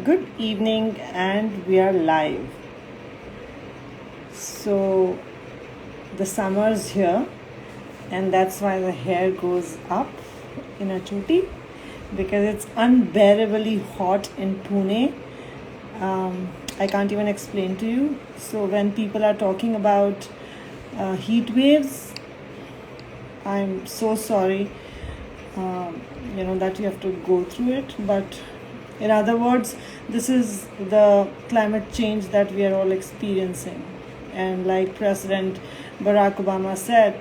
Good evening, and we are live. So, the summer's here, and that's why the hair goes up in a choti because it's unbearably hot in Pune. I can't even explain to you. So, when people are talking about heat waves, I'm so sorry, that you have to go through it, but in other words, this is the climate change that we are all experiencing. And like President Barack Obama said,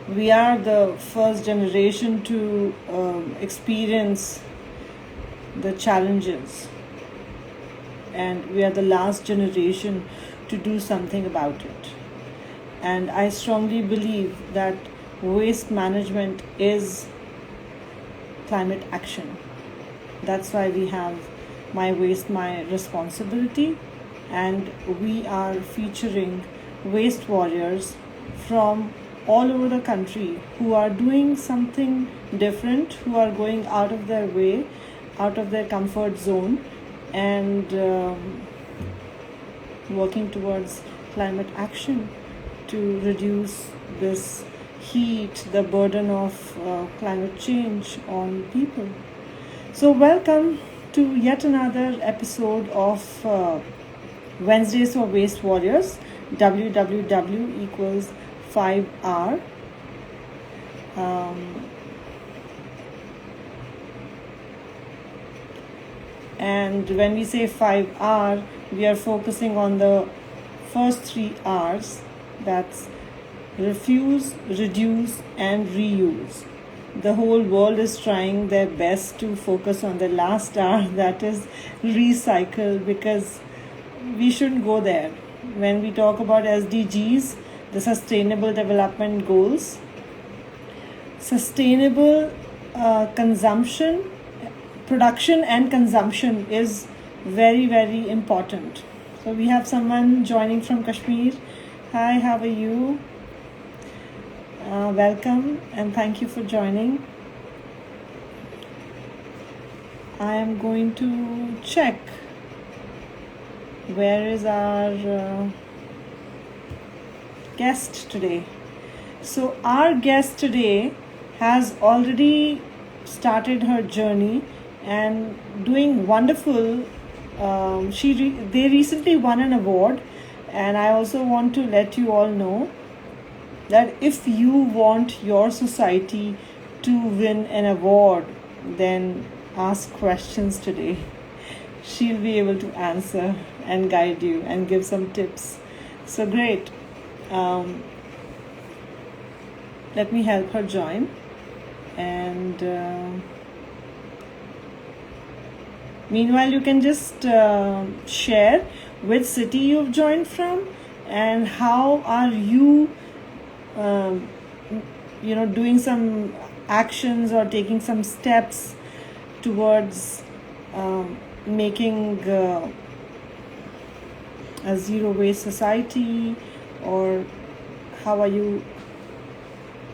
we are the first generation to experience the challenges, and we are the last generation to do something about it. And I strongly believe that waste management is climate action. That's why we have My Waste, My Responsibility, and we are featuring waste warriors from all over the country who are doing something different, who are going out of their way, out of their comfort zone, and working towards climate action to reduce this heat, the burden of climate change on people. So, welcome to yet another episode of Wednesdays for Waste Warriors, WWW equals 5R. And when we say 5R, we are focusing on the first 3 R's, that's refuse, reduce, and reuse. The whole world is trying their best to focus on the last R, that is recycle, because we shouldn't go there. When we talk about SDGs, the Sustainable Development Goals, sustainable production and consumption is very, very important. So we have someone joining from Kashmir. Hi, how are you? Welcome and thank you for joining. I am going to check where is our guest today. So our guest today has already started her journey and doing wonderful. They recently won an award, and I also want to let you all know that if you want your society to win an award, then ask questions today. She'll be able to answer and guide you and give some tips. So great. Let me help her join. And meanwhile, you can just share which city you've joined from and how are you doing some actions or taking some steps towards making a zero waste society, or how are you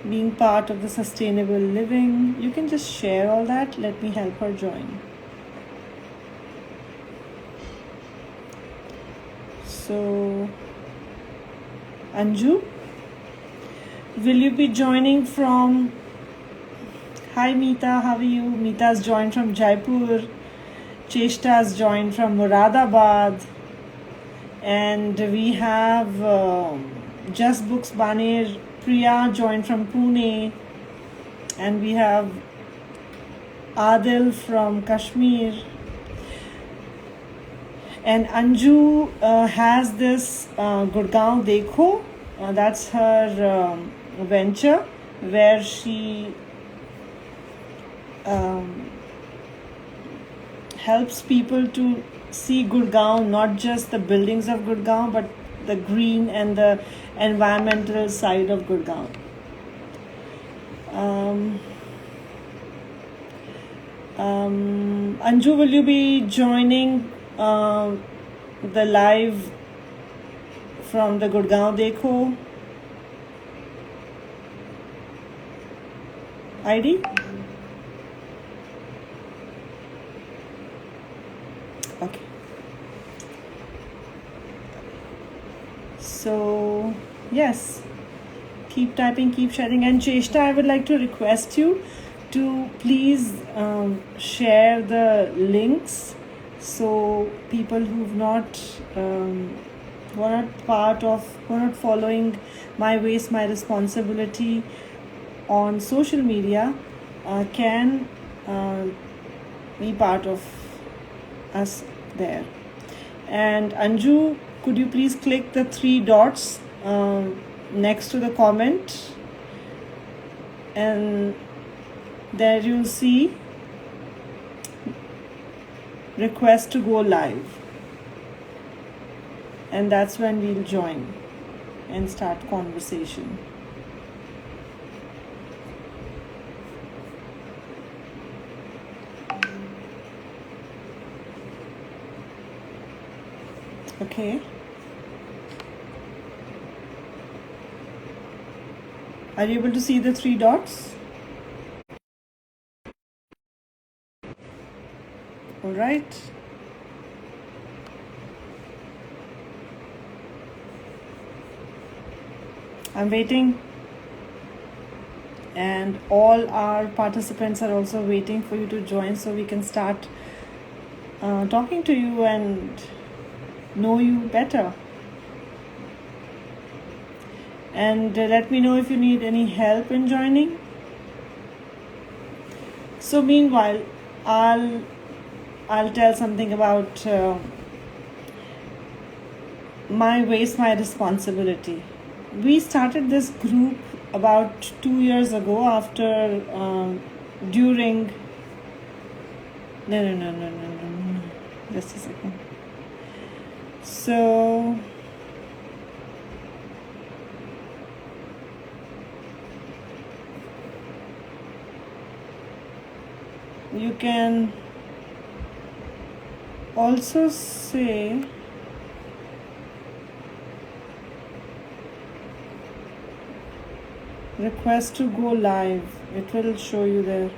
being part of the sustainable living. You can just share all that. Let me help her join. So, Anju, will you be joining from... Hi Meeta, how are you? Meeta's joined from Jaipur. Cheshta's joined from Muradabad. And we have Just Books Baner, Priya joined from Pune. And we have Adil from Kashmir. And Anju has this Gurgaon Dekho. That's her venture where she helps people to see Gurgaon, not just the buildings of Gurgaon, but the green and the environmental side of Gurgaon. Anju, will you be joining the live from the Gurgaon Dekho ID? Okay. So, yes, keep typing, keep sharing. And Cheshta, I would like to request you to please share the links so people who've not who are not part of, who are not following My Waste, My Responsibility on social media can be part of us there. And Anju, could you please click the three dots next to the comment, and there you'll see request to go live, and that's when we'll join and start conversation. Okay. Are you able to see the three dots? All right. I'm waiting, and all our participants are also waiting for you to join so we can start talking to you and know you better. And let me know if you need any help in joining. So meanwhile, I'll tell something about My Waste, My Responsibility. We started this group about 2 years ago after during no, just a second. So you can also say request to go live. It will show you there.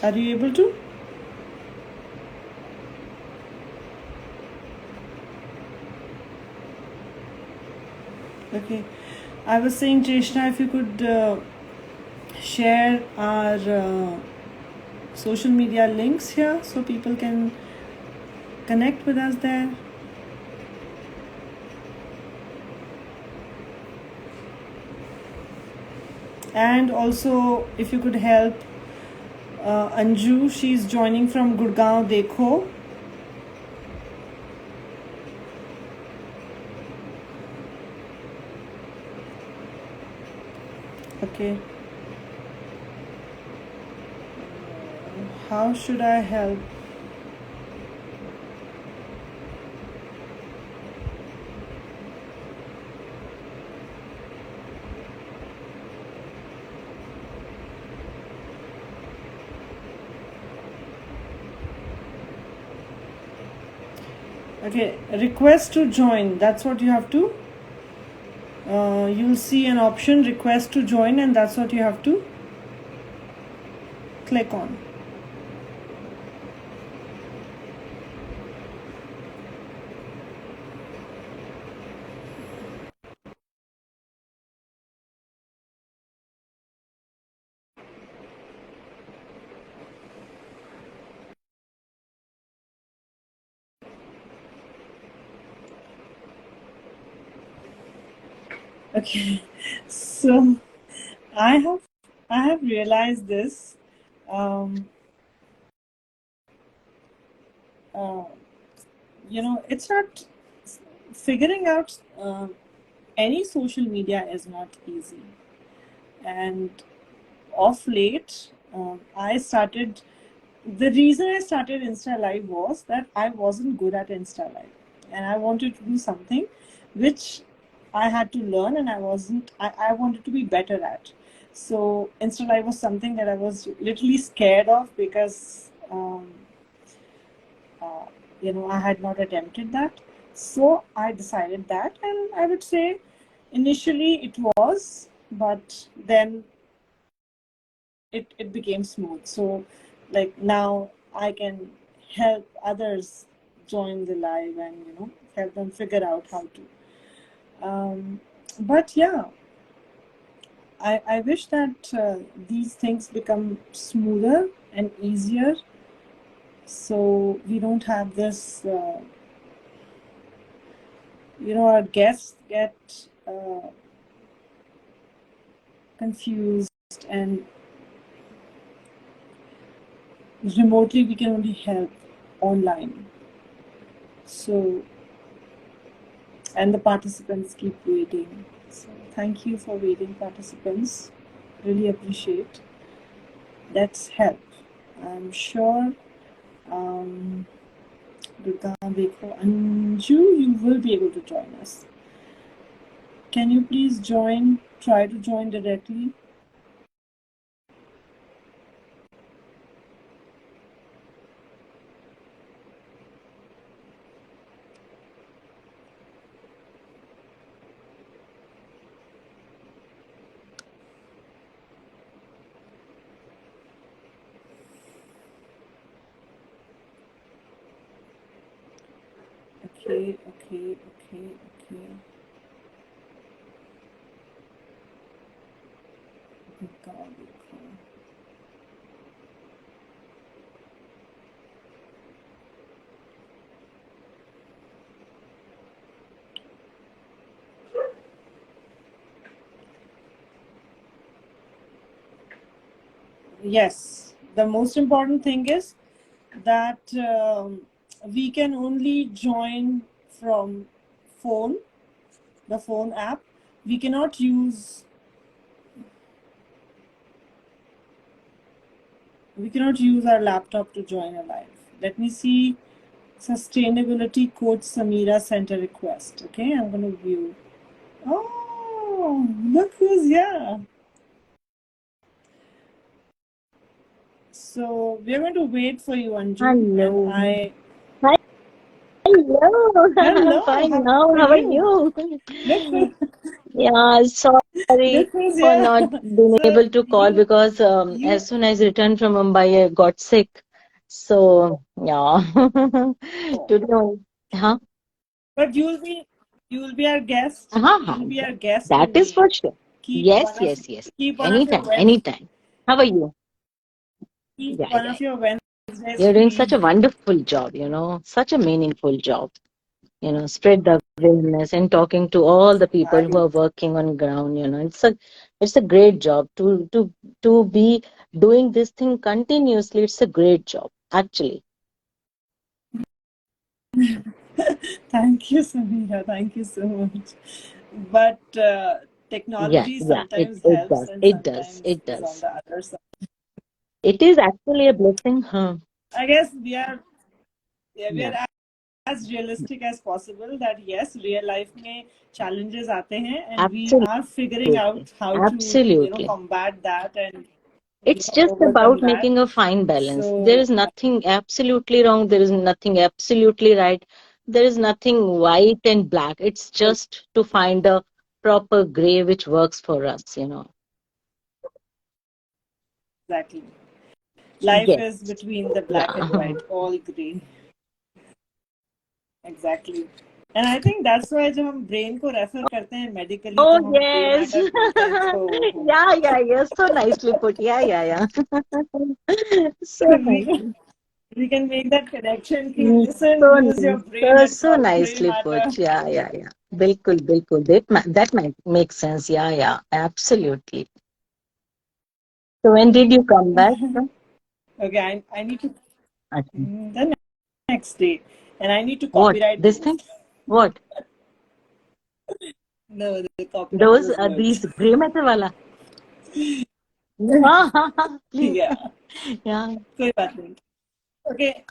Are you able to? Okay. I was saying, Jeshna, if you could share our social media links here so people can connect with us there. And also, if you could help Anju, she's joining from Gurgaon, Dekho. Okay. How should I help? Okay, request to join. That's what you have to. You'll see an option request to join, and that's what you have to click on. Okay, so I have realized this. Uh, it's not figuring out any social media is not easy, and of late, I started. The reason I started Insta Live was that I wasn't good at Insta Live, and I wanted to do something which I had to learn, and I wasn't. I wanted to be better at. So Insta Live was something that I was literally scared of because I had not attempted that. So I decided that, and I would say initially it was but then it became smooth. So like now I can help others join the live and help them figure out how to. But yeah, I wish that these things become smoother and easier, so we don't have this our guests get confused, and remotely we can only help online. So, and the participants keep waiting. So thank you for waiting, participants. Really appreciate. Let's help. I'm sure Gurgaon, Anju, you will be able to join us. Can you please try to join directly? Okay. Gurgaon. Yes, the most important thing is that we can only join from the phone app. We cannot use our laptop to join a live. Let me see. Sustainability coach Samira sent a request. Okay, I'm going to view. Oh, look who's here. So we're going to wait for you, Anju. And Hello. I. Hi. Hello. I'm Hello, fine how now. are How are you? you? Look who, Yeah, sorry look who's for here. not being So able to call because you, as soon as I returned from Mumbai, I got sick. So, yeah. Today, huh? but you'll be our guest. Uh-huh. You'll be our guest, That and is for sure. keep Yes, one of yes, yes. keep one of your Anytime, Wednesdays anytime. How are you? Yeah, yeah. Wednesdays You're doing such free. a wonderful job, such a meaningful job. Spread the awareness and talking to all the people who I are working on ground. It's a great job to be doing this thing continuously. It's a great job, actually. Thank you, Samira. Thank you so much. But Yeah, technology yeah, it, sometimes it helps does. and It does. sometimes It is on does. the other side. It is actually a blessing. Huh? I guess we are Yeah, as realistic as possible that yes, real life में challenges आते हैं, and we absolutely. are figuring out how to Absolutely. combat that and It's just overcome about that. making a fine balance. There So is nothing absolutely wrong. There is nothing absolutely right. There is nothing white and black. It's just to find a proper gray which works for us. exactly, life Yes. is between the black and Yeah. white, all green. Exactly. And I think that's why जब हम brain को refer करते हैं medically Oh, तो हम gray yes. matter बोलते हैं. So Yeah, yeah, yeah. So nicely put. Yeah, yeah, yeah. So we nice. can we can make that connection कि Mm, listen, so use your nice. brain, So, it's so all gray nicely matter. put. Yeah, yeah, yeah. Bilkul, bilkul. That might make sense. Yeah, yeah. Absolutely. So when did you come back? Okay, I need to Achha. the next day, and I need to What? copyright This thing? those. What? No, the copyright Those those words. these gray matter wala? Please. Yeah, Yeah. कोई बात नहीं. Okay,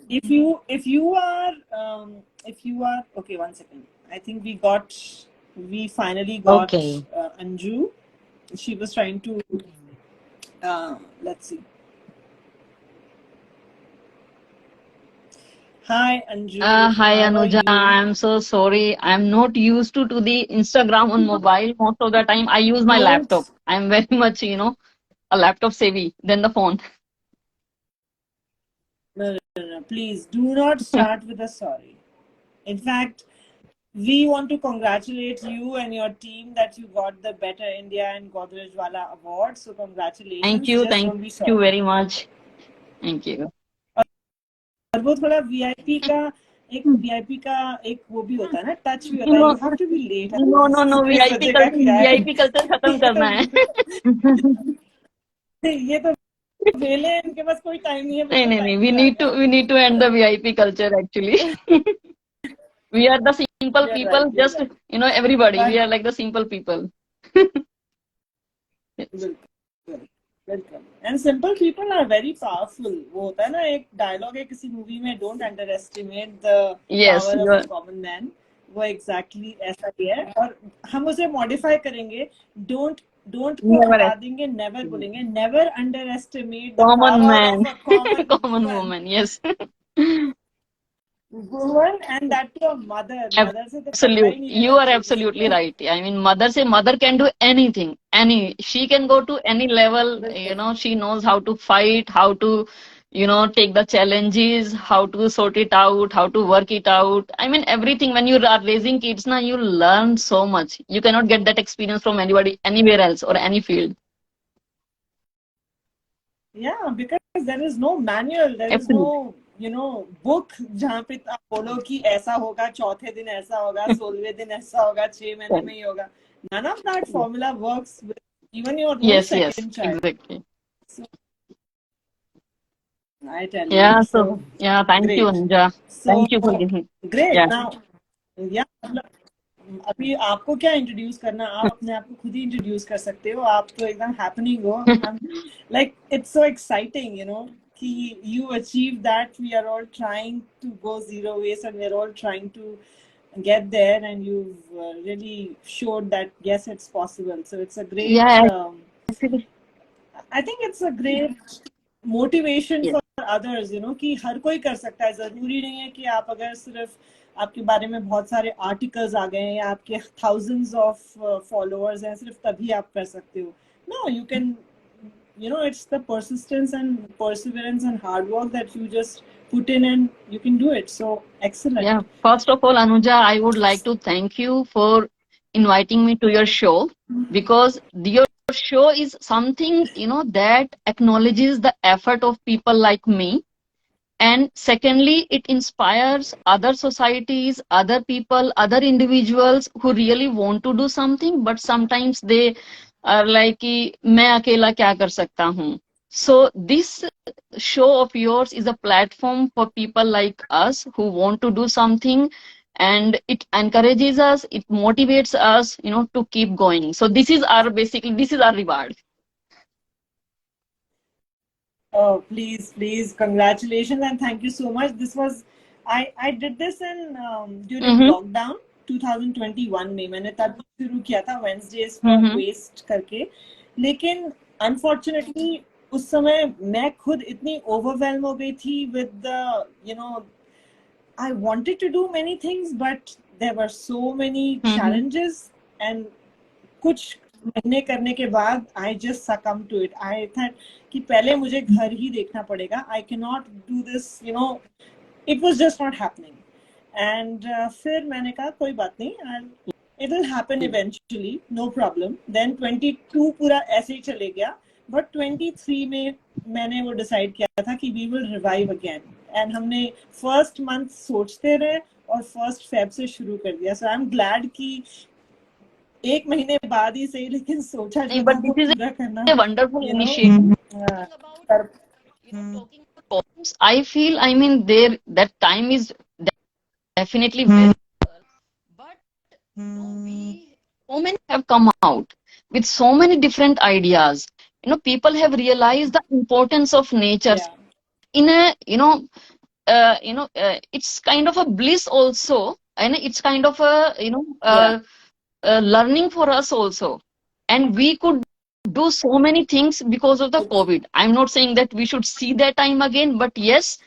if you are okay, one second. I think we finally got Okay. Anju. She was trying to let's see. Hi, Anju. Hi How are Anuja, you? I'm so sorry. I'm not used to the Instagram on mobile. Most of the time I use my laptop. Don't. I'm very much, a laptop savvy than the phone. No, no, no. Please do not start with a sorry. In fact, we want to congratulate you and your team that you got the Better India and Godrej Wala award. So, congratulations. Just Thank don't be you sorry. very much. Thank you. और वो थोड़ा VIP का एक वो भी होता है ना, टच भी होता है. No, you have to be late no, कोई VIP सोचेगा culture, कि यार VIP culture खत्म ये करना है. ये तो वेले हैं, इनके पास कोई टाइम नहीं है, नहीं, बिल्कुल नहीं, नहीं. टाइम पे आ गए. We need to end the VIP culture actually. We are the simple You're people, right, you're just, right. everybody. We But are like the simple people. Yes. बिल्कुल बिल्कुल. And simple people are very powerful. वो होता है ना, एक dialogue है किसी movie में, don't under estimate the Yes, power you of a are common man. वो एग्जैक्टली exactly ऐसा ही है. और हम उसे मॉडिफाई करेंगे. डोंट डोंट को never हटा देंगे, नेवर बोलेंगे. Never underestimate the common power man, of a common common woman. woman. Yes. Woman and that too a mother. Mother से तो पंगा Absolute. ही नहीं You लेना are चाहिए किसी absolutely को. right. I mean, mother can do anything. She can go to any level. बिल्कुल. She knows how to fight, how to, take the challenges, how to sort it out, how to work it out. I mean, everything. When you are raising kids, now you learn so much. You cannot get that experience from anybody, anywhere else or any field. Yeah, because there is no manual, there is Absolutely. no, book जहाँ पे आप बोलो कि ऐसा होगा, चौथे दिन ऐसा होगा, 16वें दिन ऐसा होगा, 6 महीने में ही होगा. None of that formula works with even your own Yes, second child. exactly. So I tell you, Yeah, so so yeah, thank you, great. Anja. So Thank you for giving. great. Yeah. Now, yeah, अभी आपको क्या introduce करना, आप अपने आप को खुद ही introduce कर सकते हो. आप तो एकदम हैपनिंग हो. लाइक इट्स सो एक्साइटिंग, कि you achieve that. We are all trying to go zero waste, and we're all trying to get there, and you've really showed that yes, it's possible. So it's a great, Yeah, actually, I think it's a great motivation yes. for others, कि हर कोई कर सकता है. जरूरी नहीं है कि आप अगर सिर्फ आपके बारे में बहुत सारे आर्टिकल्स आ गए हैं या आपके thousands of followers हैं, सिर्फ तभी आप कर सकते हो. No, you can, it's the persistence and perseverance and hard work that you just put in, and you can do it. So excellent. Yeah. First of all, Anuja, I would like to thank you for inviting me to your show because your show is something, that acknowledges the effort of people like me. And secondly, it inspires other societies, other people, other individuals who really want to do something, but sometimes they are like, कि मैं अकेला क्या कर सकता हूँ. So this show of yours is a platform for people like us who want to do something, and it encourages us, it motivates us, to keep going. So this is our reward. Oh, please, congratulations and thank you so much. This was, I did this in during Mm-hmm, lockdown 2021 में. मैंने तब शुरू किया था Wednesdays for mm-hmm. waste करके. लेकिन unfortunately उस समय मैं खुद इतनी overwhelmed हो गई थी with the, I wanted to do many things, but there were so many Mm-hmm. challenges, and कुछ महीने करने के बाद I just succumbed to it. I thought कि पहले मुझे घर ही देखना पड़ेगा. I cannot do this, it was just not happening. And फिर मैंने कहा कोई बात नहीं, it will happen eventually, no problem. Then 22 पूरा ऐसे ही चले गया, but 23 में मैंने वो डिसाइड किया था कि we will revive again. And हमने first month सोचते रहे और first Feb से शुरू कर दिया. So I'm glad कि एक महीने बाद ही सही, लेकिन सोचा जो था But वो this is पूरा करना, a wonderful you know. initiative. कर, Talking about problems, I feel, I mean, there that time is definitely very, but so many have come out with so many different ideas. People have realized the importance of nature yeah, in a, it's kind of a bliss also, and it's kind of a, yeah. learning for us also. And we could do so many things because of the COVID. I'm not saying that we should see that time again, but yes,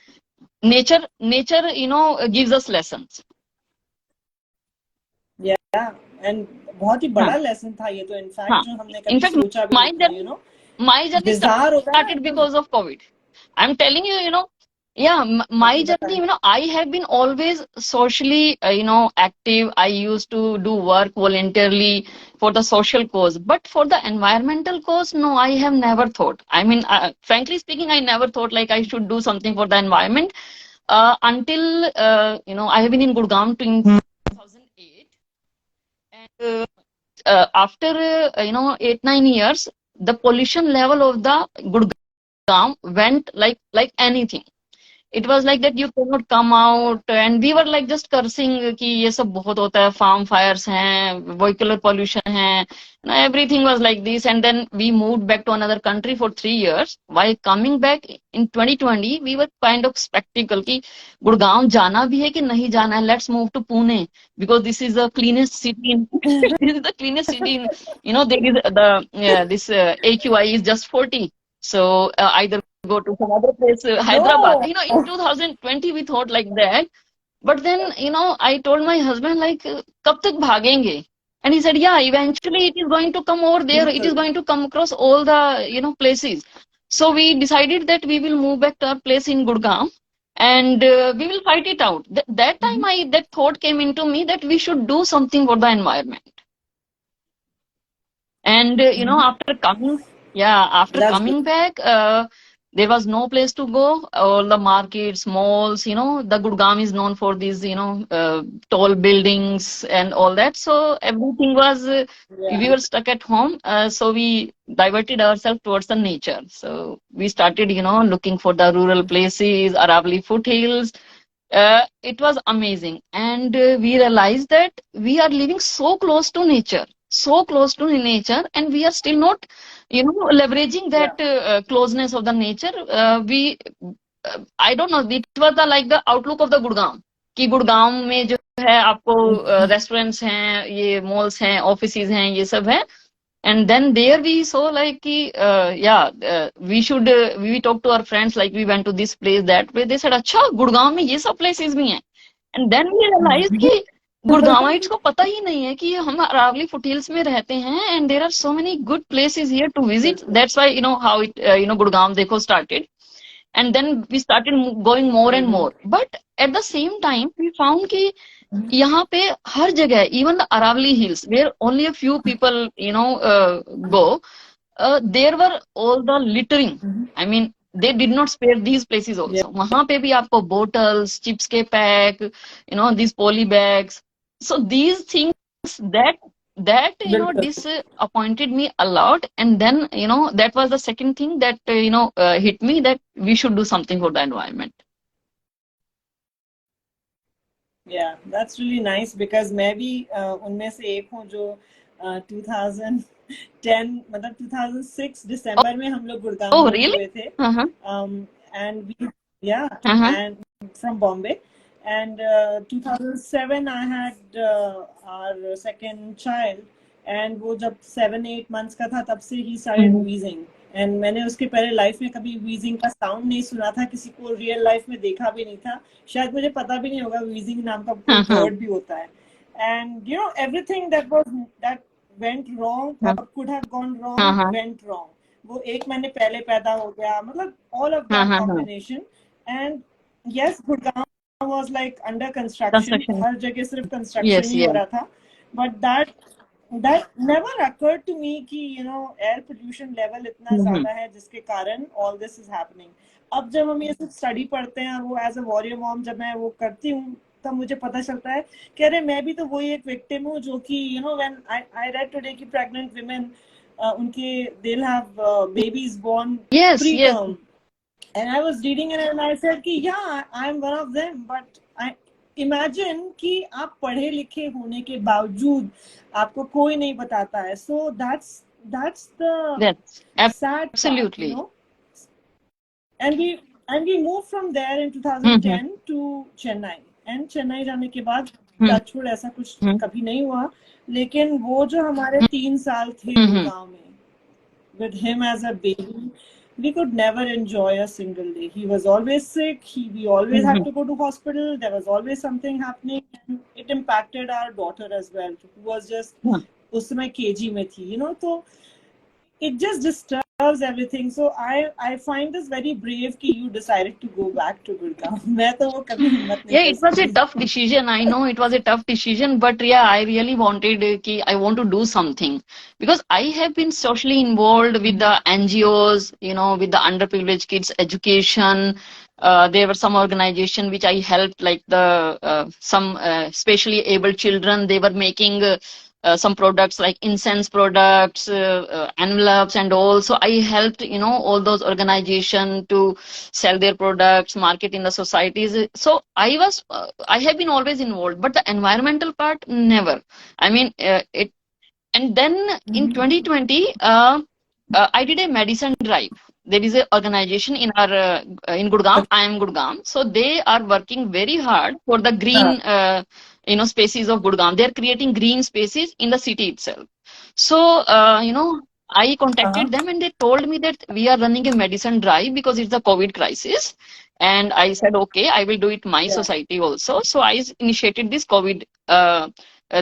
nature gives us lessons. Yeah, and बहुत ही हाँ बड़ा lesson था ये तो, in fact हाँ जो हमने कभी इनफैक्ट सोचा भी my नहीं था, journey my journey बिजार होता है ना started एकदम। because of COVID. I'm telling you, yeah, my okay, journey, बताएं। I have been always socially, active. I used to do work voluntarily for the social cause, but for the environmental cause, no, I have never thought. I mean, frankly speaking, I never thought like I should do something for the environment until, I have been in Gurgaon in 2008. And after 8-9 years, the pollution level of the Gurgaon went like anything. It was like that you could not come out, and we were like just cursing कि ये सब बहुत होता है, farm fires हैं, vehicular pollution है, everything was like this. And then we moved back to another country for 3 years. While coming back in 2020, we were kind of skeptical कि गुड़गांव जाना भी है कि नहीं जाना है. Let's move to Pune because this is the cleanest city in this is the cleanest city in, there is this AQI is just 40. So either go to some other place, Hyderabad. No, In 2020 we thought like that, but then I told my husband like, कब तक भागेंगे? And he said, yeah, eventually it is going to come over there. It is बिल्कुल। going to come across all the places. So we decided that we will move back to our place in Gurgaon, and we will fight it out. That time that thought came into me that we should do something for the environment. And after coming, yeah, after that's coming good. back, there was no place to go. All the markets, malls, the Gurgaon is known for these, tall buildings and all that. So everything was, या we were stuck at home. So we diverted ourselves towards the nature. So we started, looking for the rural places, Aravali foothills. It was amazing. And we realized that we are living so close to nature, and we are still not, leveraging या that closeness of the nature. I don't know, it was the like the outlook of the Gurgaon. कि गुड़गांव में जो है आपको restaurants हैं, ये malls हैं, offices हैं, ये सब है. And then there we saw like we talked to our friends, like we went to this place, that place. They said अच्छा गुड़गांव में ये सब places भी हैं. And then we realized कि गुड़गांवाइट्स को पता ही नहीं है कि हम अरावली फुटहिल्स में रहते हैं, and there are so many good places here to visit. बिल्कुल। That's why how it Gurgaon देखो started. And then we started going more and more. But at the same time we found कि यहाँ पे हर जगह, even the Aravali Hills, where only a few people go, there were all the littering. I mean, they did not spare these places या also. वहां पे भी आपको bottles, chips के pack, these poly bags. So these things that बिल्कुल। disappointed me a lot. And then that was the second thing that hit me, that we should do something for the environment. या that's really nice, because मैं भी उनमें से एक हूँ जो 2010, मतलब 2006 दिसंबर में हम लोग गुड़गांव Oh, मूव really? हुए थे, Uh-huh. एंड वी या Uh-huh. And from Bombay, and 2007 I had our second child, and वो जब 7-8 months का था तब से ही started Mhm. wheezing, एंड मैंने उसके पहले लाइफ में कभी व्हीजिंग का साउंड नहीं सुना था, किसी को रियल लाइफ में देखा भी नहीं था, शायद मुझे पता भी नहीं होगा व्हीजिंग नाम का कोई Uh-huh. वर्ड भी होता है. And everything that went wrong और could have gone wrong Uh-huh. Went wrong. वो एक महीने पहले पैदा हो गया, मतलब all of that Uh-huh. Combination. And yes, Gurgaon was like under construction, Construction. हर जगह सिर्फ कंस्ट्रक्शन Yes, ही हो yeah. रहा था. But that never occurred to me कि एयर पोल्यूशन लेवल इतना Mm-hmm. ज्यादा है जिसके कारण ऑल दिस इज हैपनिंग. अब जब हम ये सब स्टडी पढ़ते हैं, और वो एज अ वॉरियर मॉम जब मैं वो करती हूँ, तब मुझे पता चलता है कि अरे मैं भी तो वही एक विक्टिम हूँ जो कि व्हेन आई रेड टुडे कि प्रेग्नेंट विमेन, उनके they will have babies born Yes, pre yes. Term. And I was reading it and I said कि yeah, I'm one of them. But I imagine कि आप पढ़े लिखे होने के बावजूद आपको कोई नहीं बताता है. So that's the That's sad part, absolutely. And we moved from there in Mm-hmm. 2010 to Chennai. And Chennai जाने के बाद Mm-hmm. टचवुड ऐसा कुछ कभी नहीं हुआ. लेकिन वो जो हमारे 3 साल थे Mm-hmm. गुड़गांव में, with him as a baby, we could never enjoy a single day. He was always sick. We always had to go to hospital. There was always something happening, and it impacted our daughter as well, who was just उस समय KG में थी, तो it just disturbs everything. So I find this very brave कि you decided to go back to Gurgaon. मैं तो वो कभी हिम्मत नहीं Yeah, कर it was a सकती. tough decision. I know it was a tough decision, but yeah, I really wanted ki I want to do something because I have been socially involved with the NGOs, with the underprivileged kids education. There were some organization which I helped, like the some specially able children. They were making some products like incense products, envelopes, and all. So I helped, all those organizations to sell their products, market in the societies. So I have been always involved, but the environmental part, never. I mean, it. And then in 2020, I did a medicine drive. There is an organization in our in Gurgaon. I am Gurgaon, so they are working very hard for the green, spaces of Gurgaon. They are creating green spaces in the city itself. So I contacted them and they told me that we are running a medicine drive because it's the COVID crisis. And I said, okay, I will do it my society also. So I initiated this COVID,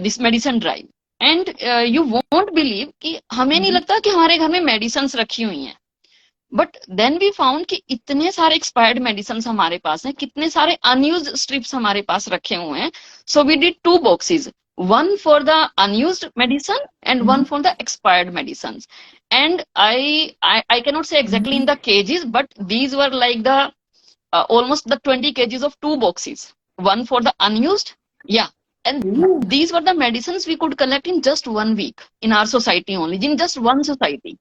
this medicine drive. And you won't believe कि हमें नहीं लगता कि हमारे घर में medicine रखी हुई हैं बट देन वी फाउंड कि इतने सारे एक्सपायर्ड मेडिसिन हमारे पास हैं कितने सारे अनयूज्ड स्ट्रिप्स हमारे पास रखे हुए हैं so we did 2 boxes one for the unused medicine and one for the expired medicines and I cannot say exactly in the kgs but these were like the almost the 20 kgs of 2 boxes one for the unused yeah and these were the medicines we could collect in just 1 week in our society only, in just one society.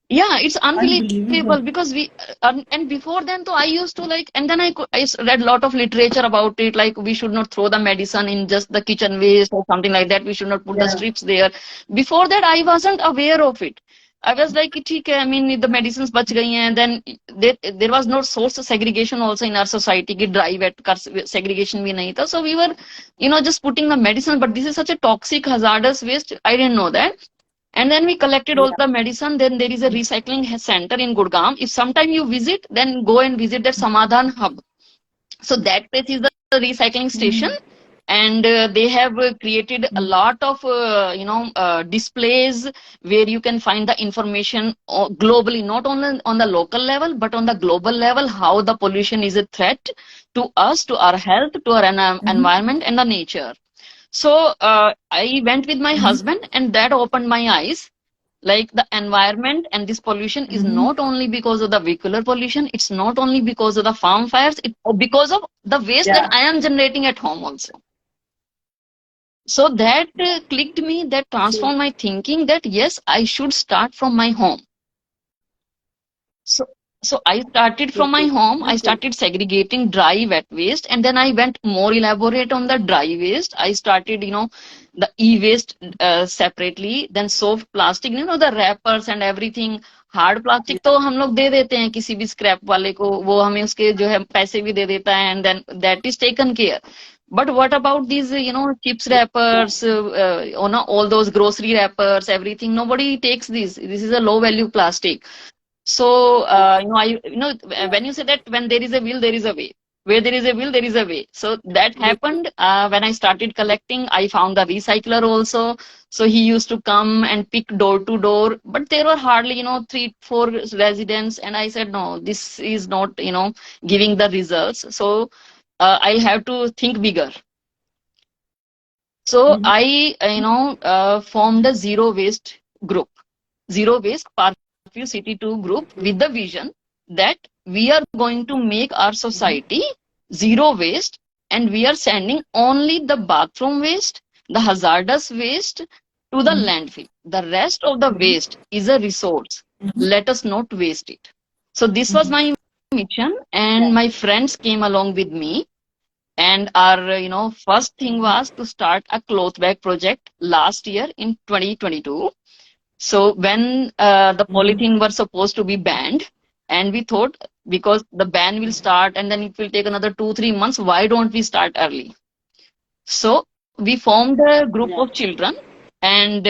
Yeah, it's unbelievable because we and before then, so I used to like, and then I read a lot of literature about it, like we should not throw the medicine in just the kitchen waste or something like that. We should not put the strips there. Before that, I wasn't aware of it. I was like, okay, I mean, the medicines bach gayi hain, then there was no source of segregation also in our society. Ki drive at segregation bhi nahi tha. So we were, just putting the medicine, but this is such a toxic, hazardous waste. I didn't know that. And then we collected all the medicine. Then there is a recycling center in Gurgaon. If sometime you visit, then go and visit that Samadhan hub. So that place is the recycling station. And they have created a lot of displays where you can find the information globally, not only on the local level but on the global level, how the pollution is a threat to us, to our health, to our environment and the nature. So I went with my husband and that opened my eyes. Like the environment and this pollution is not only because of the vehicular pollution, it's not only because of the farm fires, it's because of the waste that I am generating at home also. So that clicked me, that transformed my thinking that yes, I should start from my home. So I started from my home. I started segregating dry wet waste, and then I went more elaborate on the dry waste. I started, the e-waste separately, then soft plastic, the wrappers and everything. Hard plastic तो हम लोग दे देते हैं किसी भी scrap वाले को, वो हमें उसके जो है पैसे भी दे देता है, and then that is taken care. But what about these, chips wrappers, all those grocery wrappers, everything? Nobody takes this. This is a low value plastic. So, when you say that when there is a will, there is a way. Where there is a will, there is a way. So that happened when I started collecting. I found the recycler also. So he used to come and pick door to door, but there were hardly, 3-4 residents. And I said, no, this is not, giving the results. So I'll have to think bigger. So I, formed a zero waste group, zero waste Parkview City 2 group with the vision that we are going to make our society zero waste and we are sending only the bathroom waste, the hazardous waste to the landfill. The rest of the waste is a resource. Let us not waste it. So this was my mission and my friends came along with me. And our, first thing was to start a cloth bag project last year in 2022. So when the polythene were supposed to be banned, and we thought because the ban will start and then it will take another 2-3 months, why don't we start early? So we formed a group of children and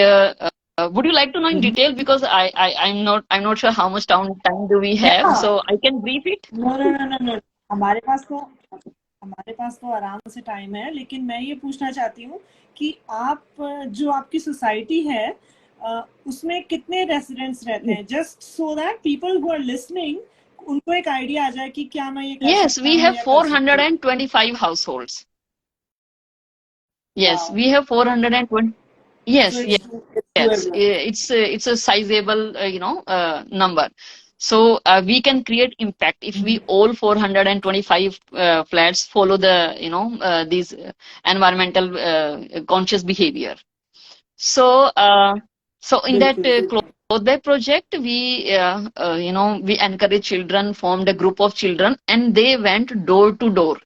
would you like to know in detail? Because I'm not sure how much time do we have, Yeah. so I can brief it. No. हमारे पास तो हमारे पास तो आराम से time है, लेकिन मैं ये पूछना चाहती हूँ कि आप जो आपकी सोसाइटी है उसमें कितने रेसिडेंट्स रहते हैं, just so that people who are listening उनको एक आइडिया आ जाए कि क्या मैं ये कर Yes, सकता we हूँ have या कर सकती हूँ. 425 households. Yes, Wow. we have 420. So Yes, it's yes, doable. it's a sizable number. So we can create impact if we all 425 flats follow the these environmental conscious behavior. So so in that बिल्कुल बिल्कुल. cloth bag project, we encourage children, formed a group of children, and they went door to door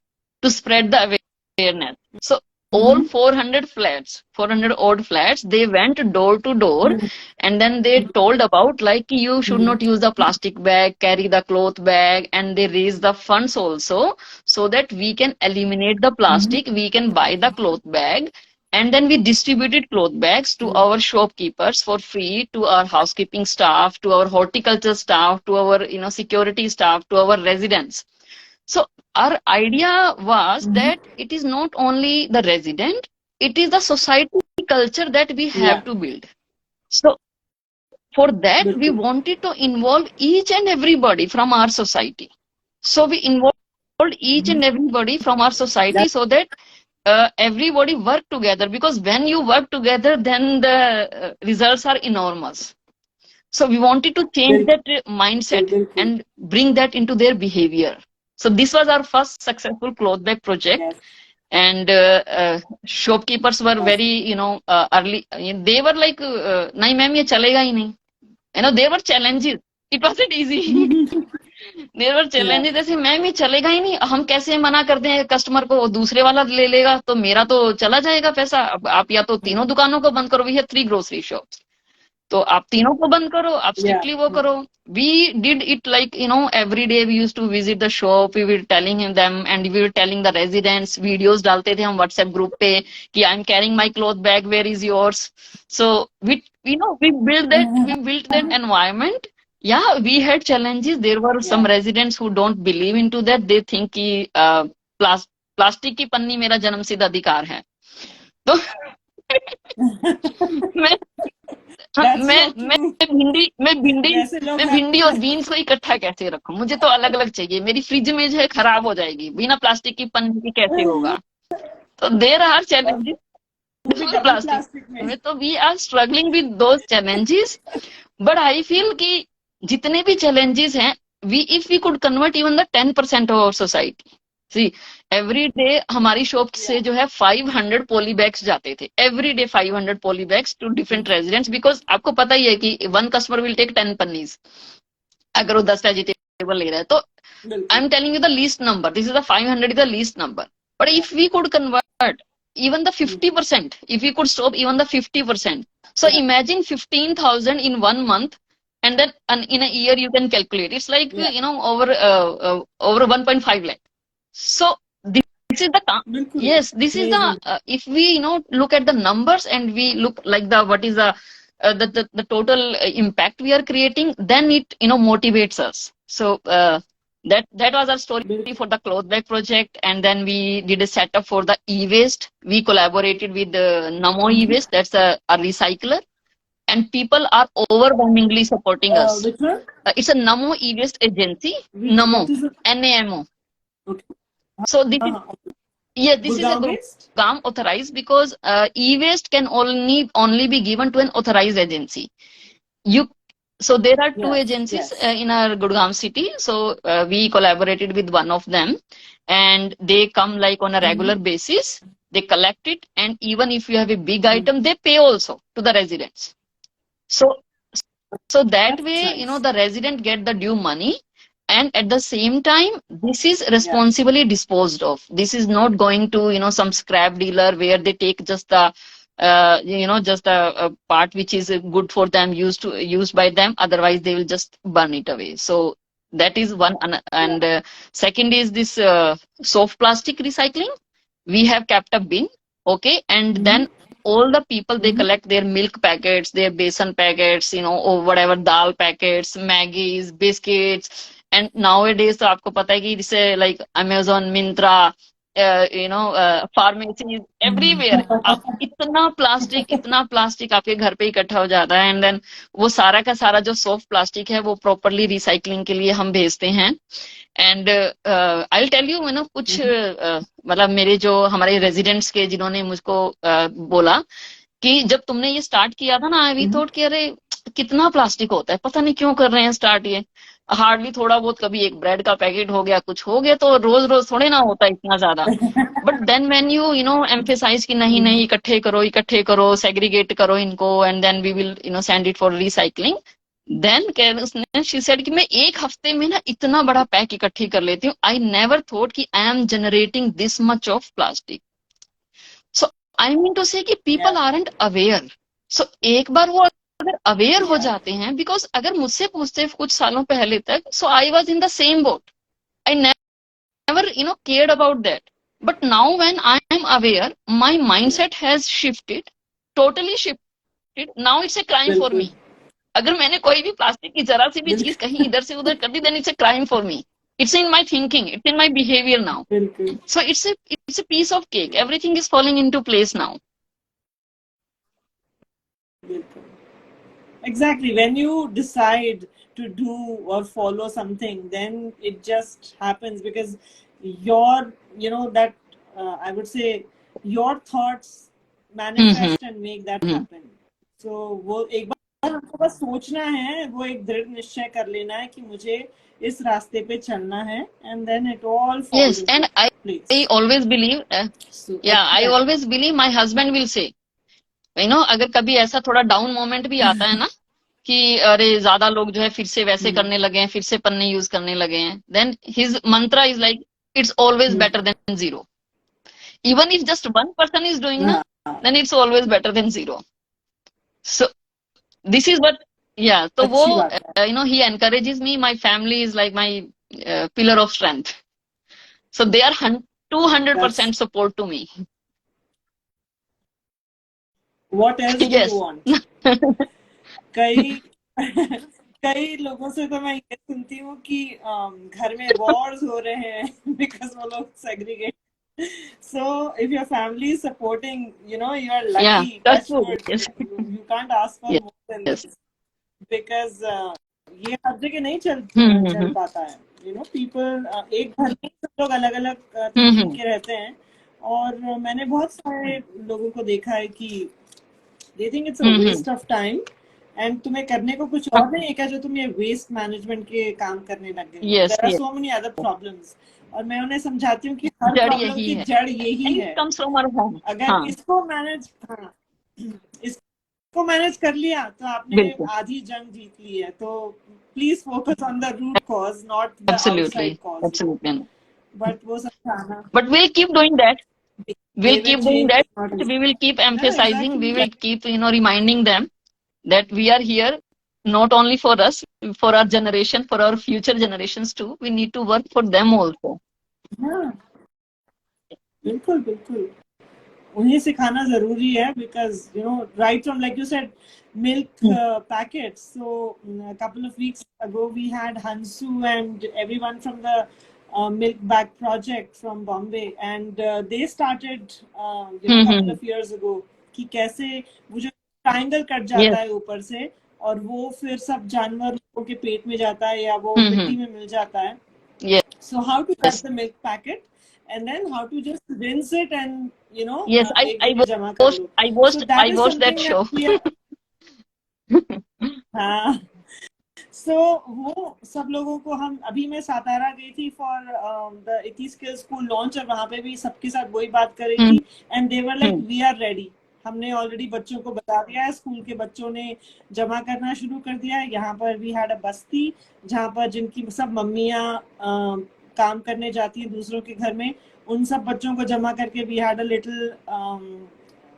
to spread the awareness. So all 400 flats, 400 odd flats, they went door to door, and then they told about like you should not use the plastic bag, carry the cloth bag, and they raise the funds also so that we can eliminate the plastic, we can buy the cloth bag, and then we distributed cloth bags to our shopkeepers for free, to our housekeeping staff, to our horticulture staff, to our security staff, to our residents. So our idea was that it is not only the resident, it is the society culture that we Yeah. have to build. So for that, we बिल्कुल. wanted to involve each and everybody from our society. So we involved each and everybody from our society That, so that everybody work together, because when you work together, then the results are enormous. So we wanted to change that mindset बिल्कुल. and bring that into their behavior. So this was our first successful cloth bag project. Yes. And shopkeepers were very early. They were like nahi ma'am ye chalega hi nahi. There were challenges. It wasn't easy. There were Yeah. challenges. जैसे ma'am ये चलेगा ही नहीं, हम कैसे मना कर दें customer को, वो दूसरे वाला ले लेगा तो मेरा तो चला जाएगा पैसा. अब आप या तो तीनों दुकानों को बंद करो. We have 3 grocery shops. तो आप तीनों को बंद करो, आप Yeah. स्ट्रिक्टली वो करो. We did it like every day we use to visit the shop, we were telling them and we were telling the residents. Videos डालते थे हम व्हाट्सएप ग्रुप पे कि I am carrying my cloth bag, where is yours. So we built that environment. Yeah, we had challenges. There were some Yeah. residents who don't believe into that. They think कि plastic की पन्नी मेरा जन्मसिद्ध अधिकार है. तो मैं That's मैं not मैं true. भिंडी मैं भिंडी वैसे लोग मैं भिंडी और बीन्स को इकट्ठा कैसे रखूं? मुझे तो अलग अलग चाहिए. मेरी फ्रिज में जो है खराब हो जाएगी. बिना प्लास्टिक की पन्नी की कैसे होगा? तो देर आर चैलेंजेस वो भी डबल प्लास्टिक प्लास्टिक में. में. तो we are struggling with those challenges. But I feel कि जितने भी चैलेंजेस हैं, if we could convert even the 10% of our society. See, every day हमारी शॉप से जो है 500 पोली बैग्स जाते थे. Every day 500 poly bags to different residents, because आपको पता ही है कि वन कस्टमर विल टेक 10 पन्नीज अगर वो 10 वेजिटेबल ले रहा है. तो I am telling you the least number. This is the 500 is the least number. But if we could convert even the 50%, if we could stop even the 50%, so imagine 15,000 in 1 month, and then in a year you can calculate. It's like over 1.5 lakh. So this is the बिल्कुल. yes, this is the Amazing. if we look at the numbers and we look like the what is the total impact we are creating, then it motivates us. So that was our story बिल्कुल. for the cloth bag project. And then we did a setup for the e-waste. We collaborated with the Namo e-waste, that's a recycler, and people are overwhelmingly supporting us. Which one? It's a Namo e-waste agency. Namo, What is it? NAMO. Okay. So this is yes, this is a Gurgaon based? Gurgaon authorized, because e-waste can only be given to an authorized agency. So there are 2 Yes. agencies Yes. in our Gurgaon city. So we collaborated with one of them, and they come like on a regular basis. They collect it, and even if you have a big item, they pay also to the residents. So that That's way, nice. the resident get the due money, and at the same time, this is responsibly disposed of. This is not going to some scrap dealer where they take just the just a part which is good for them, used by them. Otherwise they will just burn it away. So that is one. And second is this soft plastic recycling. We have kept a bin, okay, and then all the people, they collect their milk packets, their besan packets, or whatever, dal packets, Maggies, biscuits. And nowadays तो आपको पता है कि जैसे like Amazon, Myntra, pharmacies, everywhere, आप इतना plastic आपके घर पे इकट्ठा हो जाता है, एंड देन वो सारा का सारा जो सॉफ्ट प्लास्टिक है वो प्रॉपरली रिसाइकलिंग के लिए हम भेजते हैं. And I will tell you कुछ मतलब मेरे जो हमारे रेजिडेंट्स के जिन्होंने मुझको बोला कि जब तुमने ये स्टार्ट किया था ना, वी थॉट कि अरे कितना प्लास्टिक होता है, पता नहीं क्यों कर रहे हैं स्टार्ट ये, हार्डली थोड़ा बहुत, कभी एक ब्रेड का पैकेट हो गया, कुछ हो गया, तो रोज रोज थोड़े ना होता है इतना ज्यादा. But then when you emphasize कि नहीं नहीं, इकट्ठे करो, सेग्रीगेट करो इनको, and then we will send it for recycling. Then उसने शी सेड कि मैं एक हफ्ते में ना इतना बड़ा पैक इकट्ठी कर लेती हूँ. आई नेवर थॉट कि I am generating this much of plastic. So I mean to say कि पीपल आरंट अवेयर. सो एक बार वो अगर अवेयर हो जाते हैं, बिकॉज अगर मुझसे पूछते कुछ सालों पहले तक, so I was in the same boat. I never cared about that. But now when I am aware, my mindset has shifted, totally shifted. Now it's a crime for me. अगर मैंने कोई भी प्लास्टिक की जरा सी भी चीज कहीं इधर से उधर कर दी, then it's a crime for me. It's in my thinking, it's in my behavior now. So it's a piece of cake. Everything is falling into place now. Exactly. When you decide to do or follow something, then it just happens because that I would say your thoughts manifest and make that happen. So वो एक बार हमको बस सोचना है, वो एक दृढ़ निश्चय कर लेना है कि मुझे इस रास्ते पे चलना है, and then it all falls Yes, and place. I always believe, I always believe my husband will say, अगर कभी ऐसा थोड़ा डाउन मोमेंट भी आता है ना कि अरे ज्यादा लोग जो है फिर से वैसे करने लगे हैं, फिर से पन्ने यूज करने लगे हैं, then his mantra is like it's always better than zero. Even if just one person is doing ना, then it's always better than zero. So this is what, तो वो ही encourages me. My family is like my pillar of strength. So they are 200% support to me. What else do you want? कई लोगों से तो मैं ये सुनती हूँ कि घर में wars हो रहे हैं because वो लोग segregate. So if your family is supporting, you are lucky. That's good. You can't ask for more than this because ये हर जगह नहीं चल पाता है. People एक घर में सब लोग अलग अलग तरीके के रहते हैं, और मैंने बहुत सारे लोगों को देखा है कि they think it's a waste of time, and तुम्हें करने को कुछ और नहीं है क्या जो तुम ये वेस्ट मैनेजमेंट के काम करने लग गए. There are so many other problems, और मैं उन्हें समझाती हूँ कि हर प्रॉब्लम की जड़ यही है. अगर इसको मैनेज कर लिया तो आपने आधी जंग जीत ली है. तो please focus on the root cause, not the outside cause. But वो समझाना. But we'll keep doing that. We'll keep doing that. We will keep emphasizing. We will keep, reminding them that we are here not only for us, for our generation, for our future generations too. We need to work for them also. हाँ, बिल्कुल बिल्कुल उन्हें सिखाना जरूरी है because right from, like you said, milk packets. So a couple of weeks ago we had Hansu and everyone from the milk bag project from Bombay, and they started couple of years ago कि कैसे वो जो triangle cut जाता है ऊपर से, और वो फिर सब जानवरों के पेट में जाता है या वो मिट्टी में मिल जाता है. So how to cut the milk packet, and then how to just rinse it and yes, I watched that show. हाँ. So वो सब लोगों को हम अभी मैं सातारा गई थी for the इति स्किल स्कूल लॉन्च, और वहाँ पे भी सबके साथ वही बात कर रही थी, and they were like we are ready. हमने ऑलरेडी बच्चों को बता दिया है, स्कूल के बच्चों ने जमा करना शुरू कर दिया है. यहाँ पर वी हैड अ बस्ती जहाँ पर जिनकी सब मम्मियाँ काम करने जाती हैं दूसरों के घर में, उन सब बच्चों को जमा करके we had a little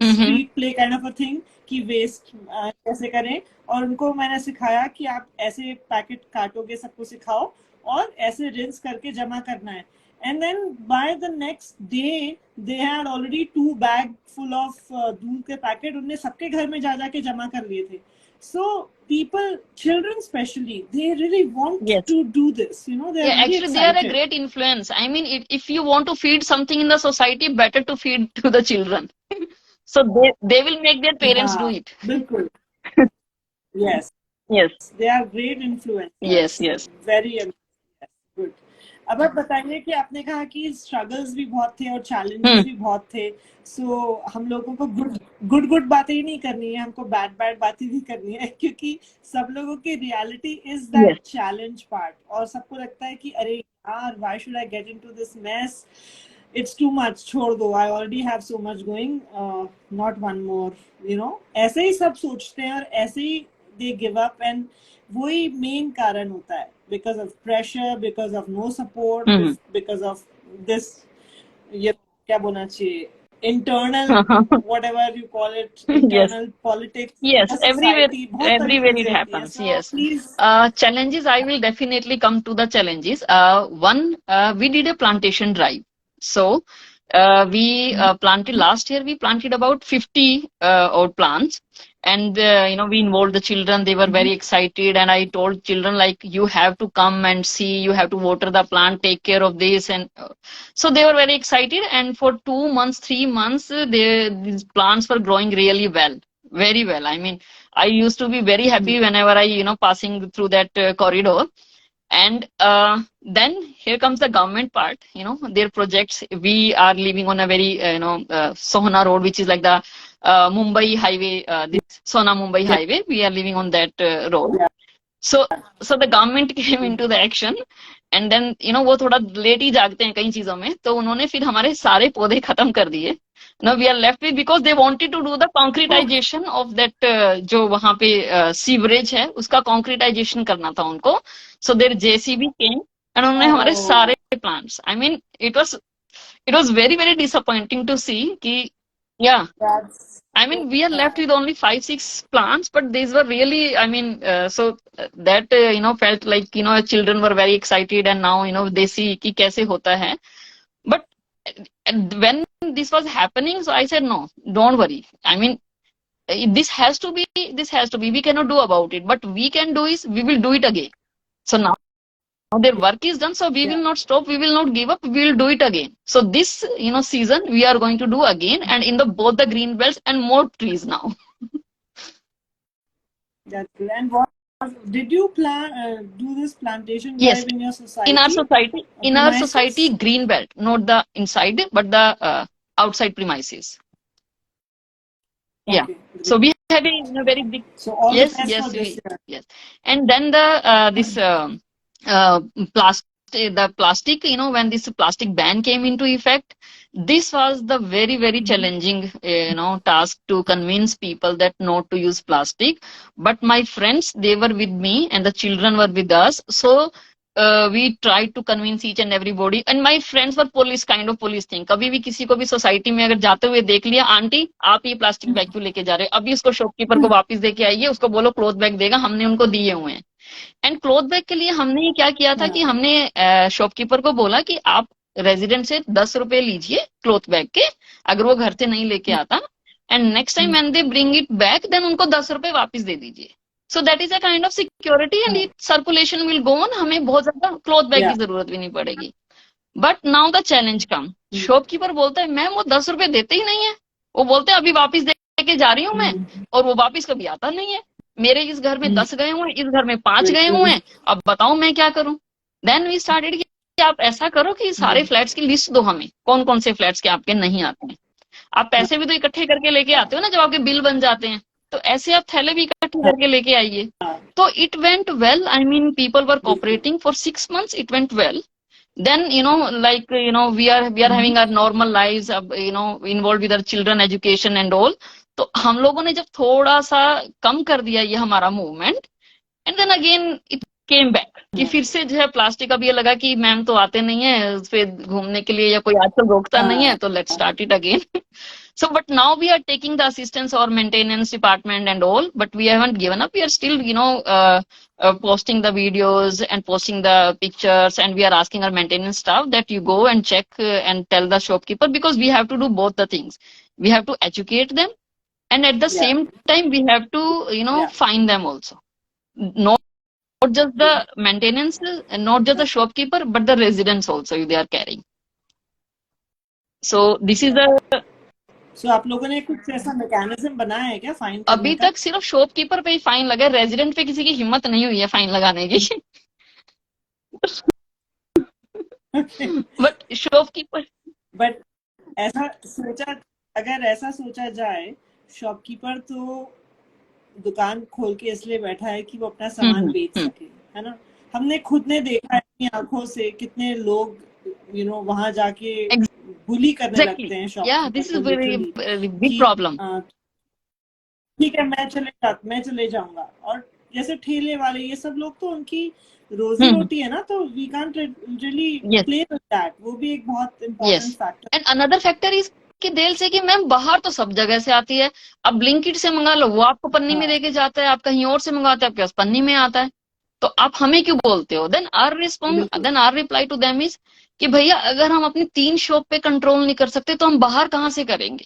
street play kind of a thing कि वेस्ट कैसे करें. और उनको मैंने सिखाया कि आप ऐसे पैकेट काटोगे, सबको सिखाओ, और ऐसे रिंस करके जमा करना है. And then by the next day they had already 2 bag full of दूध के पैकेट उनने सबके घर में जा जाके जमा कर लिए थे. So people, children especially, they really want Yes. to do this. You know, they are Yeah, really actually, they are a excited. great influence. I mean, if you want to feed something in the society, better to feed to the children. So they will make their parents do हाँ, it. बिल्कुल. Yes. Yes, They are great influencers. yes. Very good. अब आप बताइए कि आपने कहा कि struggles भी बहुत थे और चैलेंजेस Hmm. भी बहुत थे. सो हम लोगों को गुड बातें ही नहीं करनी है, हमको बैड बातें भी करनी है, क्योंकि सब लोगों की reality is that Yes. Challenge part. और सबको लगता है कि अरे यार, why should I get into this mess, it's too much, छोड़ दो, I already have so much going, not one more. You know, ऐसे ही सब सोचते हैं और ऐसे ही दे गिव अप. एंड वही मेन कारण होता है, because of pressure, because of no support, Hmm. Because of this, ये क्या बोलना चाहिए, internal, whatever you call it, Yes. internal politics in Yes, the everywhere, society, बहुत सारी everywhere it चीजें होती है. happens. So Yes. please. Challenges, I will definitely come to the challenges. One, we did a plantation drive. So, we planted last year, we planted about 50 odd plants. And, we involved the children. They were very excited. And I told children, like, you have to come and see, you have to water the plant, take care of this. And so they were very excited. And for 2 months, 3 months, these plants were growing really well. Very well. I mean, I used to be very happy whenever I, passing through that corridor. And then here comes the government part, their projects. We are living on a very, Sohna road, which is like the Mumbai highway, this Sona Mumbai highway. We are living on that road. So, the government came into the action. And then वो थोड़ा late ही जागते हैं कई चीजों में, तो उन्होंने फिर हमारे सारे पौधे खत्म कर दिए. No we are left with, because they wanted to do the concretization of that, जो वहां पे सीवरेज है उसका कॉन्क्रीटाइजेशन करना था उनको. So there JCB came and उन्होंने हमारे सारे plants, I mean it was very very disappointing to see कि या I mean, we are left with only 5, 6 plants, but these were really, I mean, that, felt like, children were very excited, and now, they see कि कैसे होता है. But when this was happening, so I said, no, don't worry. I mean, this has to be, we cannot do about it. But we can do is, we will do it again. So now their work is done, so we will not stop, we will not give up, we will do it again. So this, season we are going to do again, and in the both the green belts and more trees now. That's good. And what did you do this plantation Yes, drive in your society? in our society, green belt, not the inside, but the outside premises. Yeah. So we have a very big. So all Yes, the best yes, for this year. yes. And then the this plastic, the plastic, when this plastic ban came into effect, this was the very very challenging, task to convince people that not to use plastic. But my friends, they were with me, and the children were with us. So we tried to convince each and everybody, and my friends were police, kind of police thing. कभी भी किसी को भी society में अगर जाते हुए देख लिया, आंटी आप ये प्लास्टिक बैग क्यों लेके जा रहे हो, अभी उसको शॉपकीपर को वापस दे के आइए, उसको बोलो क्लॉथ बैग देगा, हमने उनको दिए हुए हैं. एंड क्लॉथ बैग के लिए हमने क्या किया था कि हमने शॉपकीपर को बोला कि आप रेजिडेंट से 10 रुपए लीजिए क्लॉथ बैग के, अगर वो घर से नहीं लेके आता, and next time when they bring it back, then उनको 10 रुपए वापस दे दीजिए. So that is a kind of security, and it circulation will go on, हमें बहुत ज्यादा क्लॉथ बैग की जरूरत भी नहीं पड़ेगी. But now the challenge come, shopkeeper बोलता है मैम वो 10 रुपए देते ही नहीं है, वो बोलते हैं अभी वापस दे के जा रही हूँ मैं, और वो वापस कभी आता नहीं है. मेरे इस घर में 10 गए हुए हैं, इस घर में 5 गए हुए हैं, अब बताओ मैं क्या करूं. देन वी स्टार्टेड कि आप ऐसा करो कि सारे फ्लैट्स की लिस्ट दो हमें, कौन कौन से फ्लैट्स के आपके नहीं आते हैं. आप पैसे भी तो इकट्ठे करके लेके आते हो ना जब आपके बिल बन जाते हैं, तो ऐसे आप थैले भी इकट्ठे करके लेके आइए. तो it went well, I mean people were cooperating for 6 months, it went well. Then we are having our normal lives, involved with our children education and all. तो हम लोगों ने जब थोड़ा सा कम कर दिया ये हमारा movement, and then again it came back कि फिर से जो है प्लास्टिक, अब ये लगा कि मैम तो आते नहीं है उस पे घूमने के लिए, या कोई आजकल रोकता नहीं है, तो let's start it again. So but now we are taking the assistance or maintenance department and all, but we haven't given up. We are still posting the videos and posting the pictures, and we are asking our maintenance staff that you go and check and tell the shopkeeper, because we have to do both the things. We have to educate them, and at the Yeah. same time we have to Yeah. fine them also. Not just the maintenance and not just the shopkeeper, but the residents also, if they are carrying. So this is the So आप लोगों ने कुछ ऐसा mechanism बनाया है क्या fine करने अभी का? तक सिर्फ शॉपकीपर पे ही फाइन लगा, रेजिडेंट पे किसी की हिम्मत नहीं हुई है फाइन लगाने की। बट शॉपकीपर बट ऐसा सोचा, अगर ऐसा सोचा जाए, शॉपकीपर तो दुकान खोल के इसलिए बैठा है कि वो अपना सामान बेच सके, है ना? हमने खुद ने देखा है अपनी आंखों से कितने लोग वहां जाके बुली करने लगते हैं दिस इज शॉपकीपर को, वेरी बिग प्रॉब्लम। ठीक है मैं चले जाऊंगा। और जैसे ठेले वाले ये सब लोग तो उनकी रोजी रोटी है ना, तो we can't really play with that. वो भी एक बहुत important factor. And another factor is कि देर से कि मैम बाहर तो सब जगह से आती है, अब ब्लिंकिट से मंगा लो, वो आपको पन्नी में देके जाता है, आप कहीं और से मंगाते हैं आपके पास पन्नी में आता है, तो आप हमें क्यों बोलते हो? Then our reply to them is कि भैया अगर हम अपनी 3 शॉप पे कंट्रोल नहीं कर सकते तो हम बाहर कहाँ से करेंगे?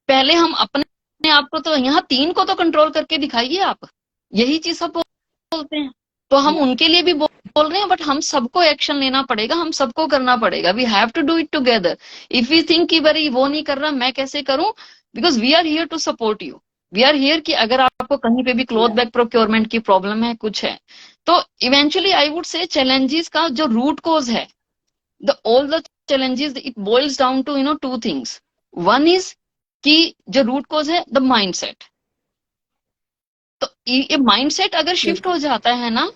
पहले हम अपने आप को तो यहाँ 3 को तो कंट्रोल करके दिखाइए आप। यही चीज सब बोलते हैं। तो हम उनके लिए भी बोल रहे हैं, बट हम सबको एक्शन लेना पड़ेगा, हम सबको करना पड़ेगा। We have to do it together. If you think कि भाई वो नहीं कर रहा मैं कैसे करूं, because we are here to support you. We are here कि अगर आपको कहीं पे भी क्लॉथ बैग प्रोक्योरमेंट की प्रॉब्लम है, कुछ है, तो eventually I would say challenges का जो रूट कोज है, all the challenges, it boils down to 2 things. One is कि जो रूट कोज है द माइंडसेट। तो ये माइंडसेट अगर शिफ्ट हो जाता है ना,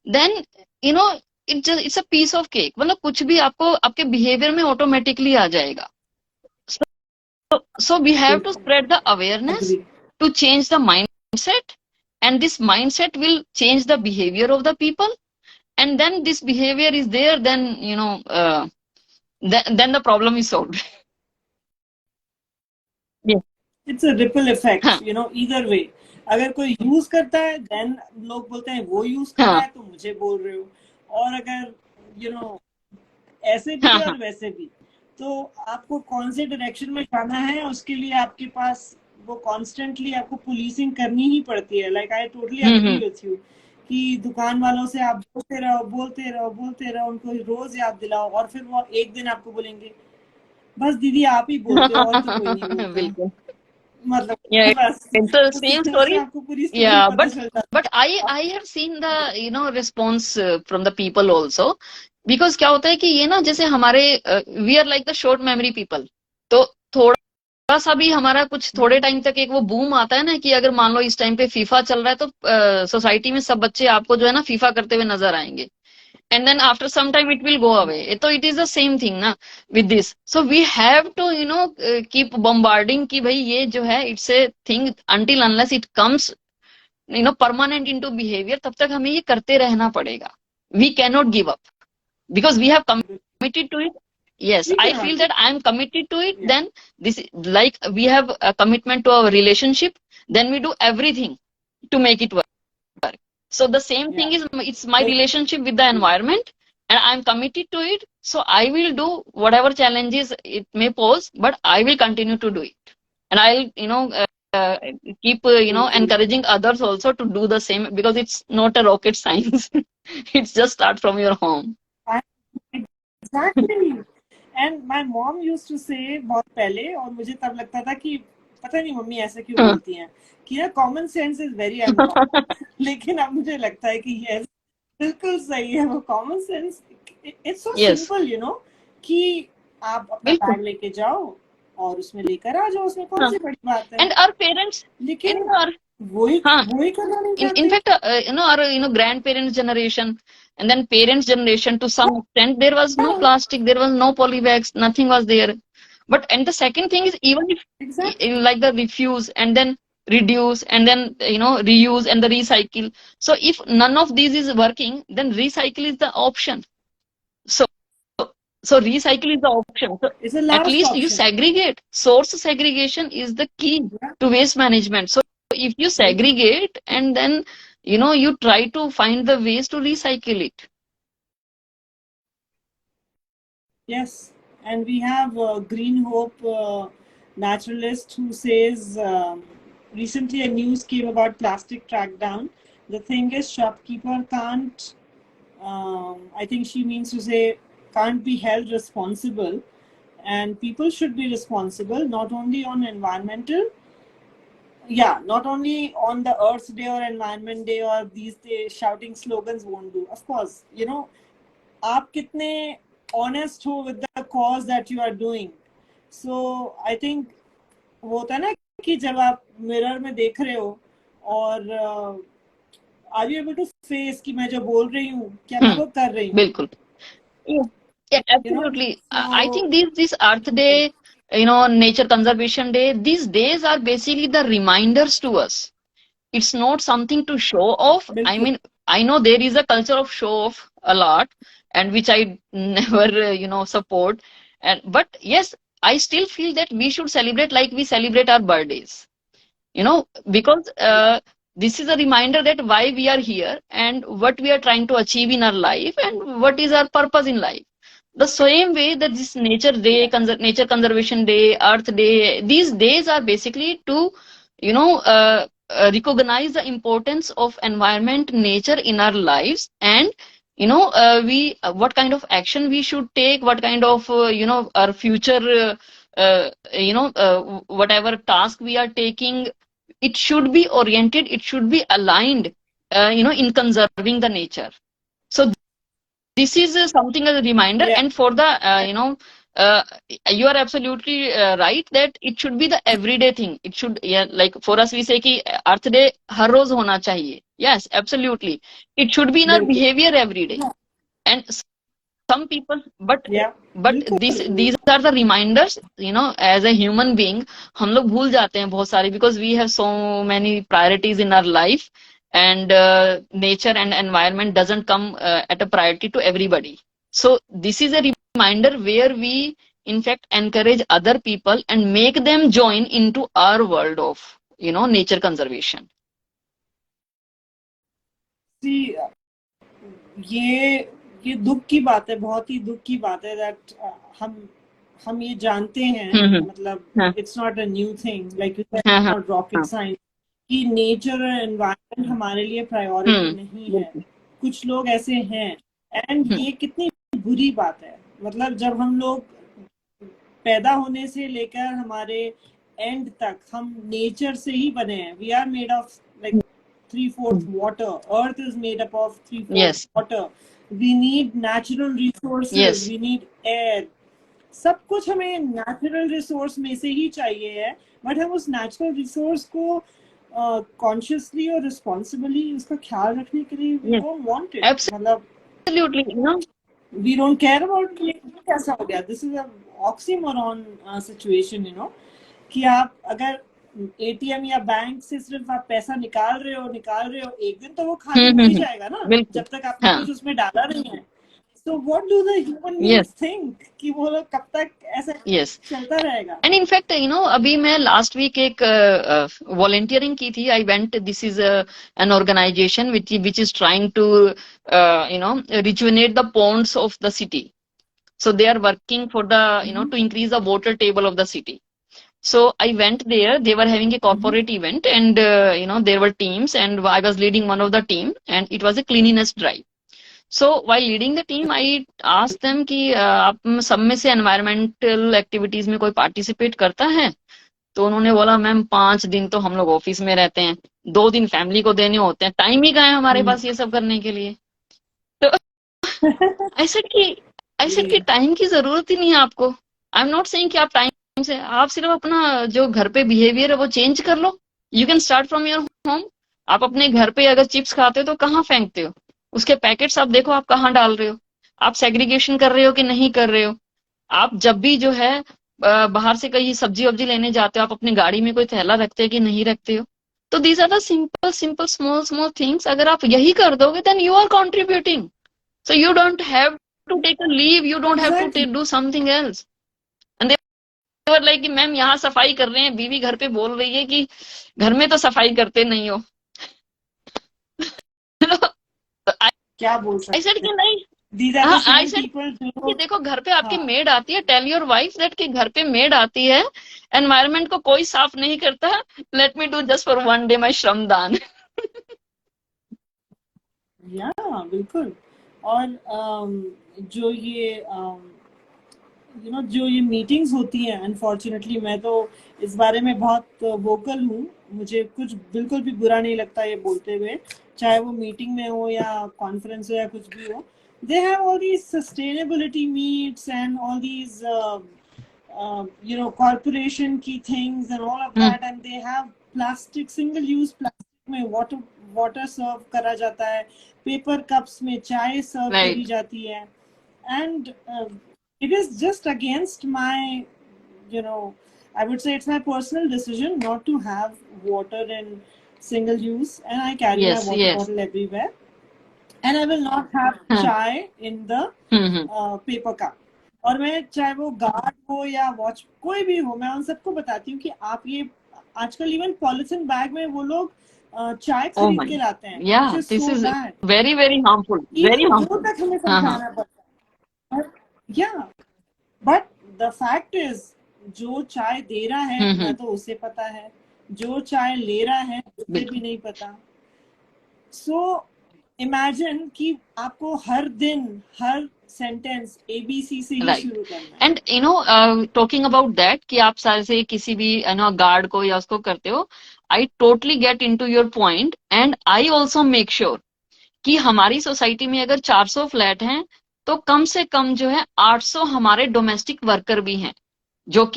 then it's a piece of cake. मतलब कुछ भी आपको आपके बिहेवियर में ऑटोमेटिकली आ जाएगा। So we have to spread the awareness to change the mindset, and this mindset will change the behavior of the people, and then this behavior is there, then then the problem is solved. Yes. It's a ripple effect, either way. अगर कोई use करता है then लोग बोलते हैं वो use कर रहा है तो मुझे बोल रहे हो, और अगर ऐसे भी और वैसे भी, तो आपको कौन से डायरेक्शन में जाना है उसके लिए आपके पास वो कॉन्स्टेंटली आपको पुलिसिंग करनी ही पड़ती है। Like I totally agree with you कि दुकान वालों से आप बोलते रहो, उनको रोज याद दिलाओ, और फिर वो एक दिन आपको बोलेंगे बस दीदी आप ही बोलते हो और तो कोई नहीं बोलता। बिल्कुल। मतलब it's the same story. But I have seen the response from the people also, because क्या होता है कि ये ना जैसे हमारे we are like the short memory people, तो थोड़ा सा भी हमारा कुछ थोड़े टाइम तक एक वो बूम आता है ना कि अगर मान लो इस टाइम पे फीफा चल रहा है तो सोसाइटी में सब बच्चे आपको जो है ना फीफा करते हुए नजर आएंगे, and then after some time it will go away. So it is the same thing na with this. So we have to keep bombarding कि भाई ये जो है it's a thing until unless it comes permanent into behavior, तब तक हमें ये करते रहना पड़ेगा. We cannot give up because we have committed to it. Yes, I feel that I am committed to it. Then this, like we have a commitment to our relationship, then we do everything to make it work. So the same thing is, it's my relationship with the environment, and I'm committed to it. So I will do whatever challenges it may pose, but I will continue to do it, and I'll keep encouraging others also to do the same, because it's not a rocket science. It's just start from your home. Exactly. And my mom used to say बहुत पहले, और मुझे तब लगता था कि पता नहीं मम्मी ऐसे क्यों बोलती हैं कि ना common sense is very important. लेकिन अब मुझे लगता है कि यस बिल्कुल सही है वो common sense. It's so simple कि आप अपना बैग लेके जाओ और उसमें लेकर आ जाओ, उसमें कौन सी बड़ी बात है। एंड आवर पेरेंट्स, लेकिन वही करना नहीं चाहते। In fact, our grandparents generation and then parents generation, to some extent there was no plastic, there was no polybags, nothing was there. But and the second thing is, even if like the refuse and then reduce and then reuse and the recycle. So if none of these is working, then recycle is the option. So recycle is the option. So at least you segregate. Source segregation is the key to waste management. So if you segregate and then you try to find the ways to recycle it. Yes, and we have Green Hope naturalist who says recently a news came about plastic crackdown. The thing is, shopkeeper can't. I think she means to say can't be held responsible, and people should be responsible not only on environmental, not only on the Earth Day or Environment Day or these days shouting slogans won't do. Of course, आप कितने honest हो with the cause that you are doing. So I think वो होता है ना कि जब आप मिरर में देख रहे हो और are you able to face कि मैं जो बोल रही हूँ क्या मैं वो कर रही हूँ. बिल्कुल. Yeah, absolutely. I So think this Earth Day, Nature Conservation Day, these days are basically the reminders to us. It's not something to show off. I बिल्कुल. mean, I know there is a culture of show off a lot, and which I never, support. But yes, I still feel that we should celebrate like we celebrate our birthdays. Because this is a reminder that why we are here and what we are trying to achieve in our life and what is our purpose in life. The same way that this nature day, nature conservation day, earth day, these days are basically to recognize the importance of environment, nature in our lives, and we what kind of action we should take, what kind of our future whatever task we are taking, it should be oriented, it should be aligned in conserving the nature. So this is something as a reminder, Yeah. and for the uh, you are absolutely right that it should be the everyday thing. It should, yeah, like for us we say ki earth day har roz hona chahiye. Yes, absolutely, it should be in our बिल्कुल. behavior every day. And some people, Yeah. but these are the reminders, as a human being हम लोग भूल जाते हैं बहुत सारी, because we have so many priorities in our life, and nature and environment doesn't come at a priority to everybody. So this is a reminder where we in fact encourage other people and make them join into our world of nature conservation. See, ये ये दुख की बात है, बहुत ही दुख की बात है दैट हम ये जानते हैं, मतलब हाँ it's not a new thing like you said, हाँ हाँ नॉट रॉकेट साइंस कि नेचर और एनवायरनमेंट हमारे लिए प्रायोरिटी नहीं है. बिल्कुल. कुछ लोग ऐसे हैं, एंड ये कितनी बुरी बात है. मतलब जब हम लोग पैदा होने से लेकर हमारे एंड तक हम नेचर से ही बने हैं. We are made of like 3/4 water. Earth is made up of 3/4 Yes. water. We need natural resources. Yes. We need air. सब कुछ हमें नेचुरल रिसोर्स में से ही चाहिए है, बट हम उस नेचुरल रिसोर्स को कॉन्शियसली और रिस्पॉन्सिबली उसका ख्याल रखने के लिए वी डोंट वांट इट. मतलब Absolutely, we don't care about कैसा हो गया. This is a oxymoron situation, कि आप अगर एटीएम या बैंक से सिर्फ आप पैसा निकाल रहे हो, एक दिन तो वो खाली हो ही जाएगा ना, जब तक आपने कुछ उसमें डाला नहीं है. So what do the human beings think कि वो लोग कब तक ऐसा चलता रहेगा? And in fact, अभी मैं last week एक volunteering की थी. I went. This is an organization which is trying to rejuvenate the ponds of the city. So they are working for the to increase the water table of the city. So I went there. They were having a corporate event, and there were teams, and I was leading one of the team, and it was a cleanliness drive. So while leading the team, I asked them कि आप सब में से environmental activities में कोई participate करता है? तो उन्होंने बोला मैम 5 दिन तो हम लोग ऑफिस में रहते हैं, 2 दिन फैमिली को देने होते हैं, टाइम ही कहाँ है हमारे पास ये सब करने के लिए. तो ऐसे कि टाइम की जरूरत ही नहीं है आपको. आई एम नॉट सेइंग कि आप टाइम से, आप सिर्फ अपना जो घर पे बिहेवियर है वो चेंज कर लो. You can start from your home. आप अपने घर पे अगर चिप्स खाते हो तो कहाँ फेंकते हो? उसके पैकेट्स आप देखो आप कहाँ डाल रहे हो. आप सेग्रीगेशन कर रहे हो कि नहीं कर रहे हो? आप जब भी जो है बाहर से कहीं सब्जी वब्जी लेने जाते हो, आप अपनी गाड़ी में कोई थैला रखते हो कि नहीं रखते हो? तो these are the simple simple small small things. अगर आप यही कर दोगे then you are contributing. So you don't have to take a leave, you don't have to do something else. And they were like, ma'am यहाँ सफाई कर रहे हैं, बीवी घर पे बोल रही है कि घर में तो सफाई करते नहीं हो. क्या बोल I said सकते कि हैं. नहीं. These are the हाँ, I same said people कि जो, देखो घर पे आपकी हाँ, मेड आती है, टेल योर वाइफ दैट कि घर पे मेड आती है, एनवायरनमेंट को कोई साफ नहीं करता, let me do just for one day my श्रमदान. या बिल्कुल. और जो ये जो ये मीटिंग्स होती हैं, अनफॉर्चुनेटली मैं तो इस बारे में बहुत वोकल हूँ. मुझे कुछ बिल्कुल भी बुरा नहीं लगता ये बोलते हुए, चाहे वो मीटिंग में हो या कॉन्फ्रेंस हो या कुछ भी हो. They have all these sustainability meets and all these corporation की things and all of hmm. that, and they have plastic, single use plastic में water सर्व करा जाता है, पेपर कप्स में चाय सर्व करी राइट. जाती है. And it is just against my, you know, I would say it's my personal decision not to have water in single use, and I carry my yes, water yes. bottle everywhere, and I will not have हाँ. chai in the hmm. Paper cup. और मैं चाहे वो guard हो या watch कोई भी हो, मैं उन सबको बताती हूँ कि आप ये, आजकल इवन पॉलिथीन बैग में वो लोग चाय ओ खरीद माय, के लाते हैं, या which is this so is bad. Very very harmful, very even वो हार्मफुल. तक हमें हाँ, हाँ. समझाना पड़ता है. या बट द फैक्ट इज, जो चाय दे रहा है ना तो उसे पता है, जो चाय ले रहा है उसे भी बिल्कुल. नहीं पता. सो इमेजिन कि आपको हर दिन हर सेंटेंस एबीसी से ही राइट. शुरू करना है. एंड टॉकिंग अबाउट दैट कि आप सारे से किसी भी गार्ड को या उसको करते हो, I totally get into your point, and I also make sure कि हमारी सोसाइटी में अगर 400 फ्लैट हैं, तो कम से कम जो है 800 हमारे डोमेस्टिक वर्कर भी हैं, जो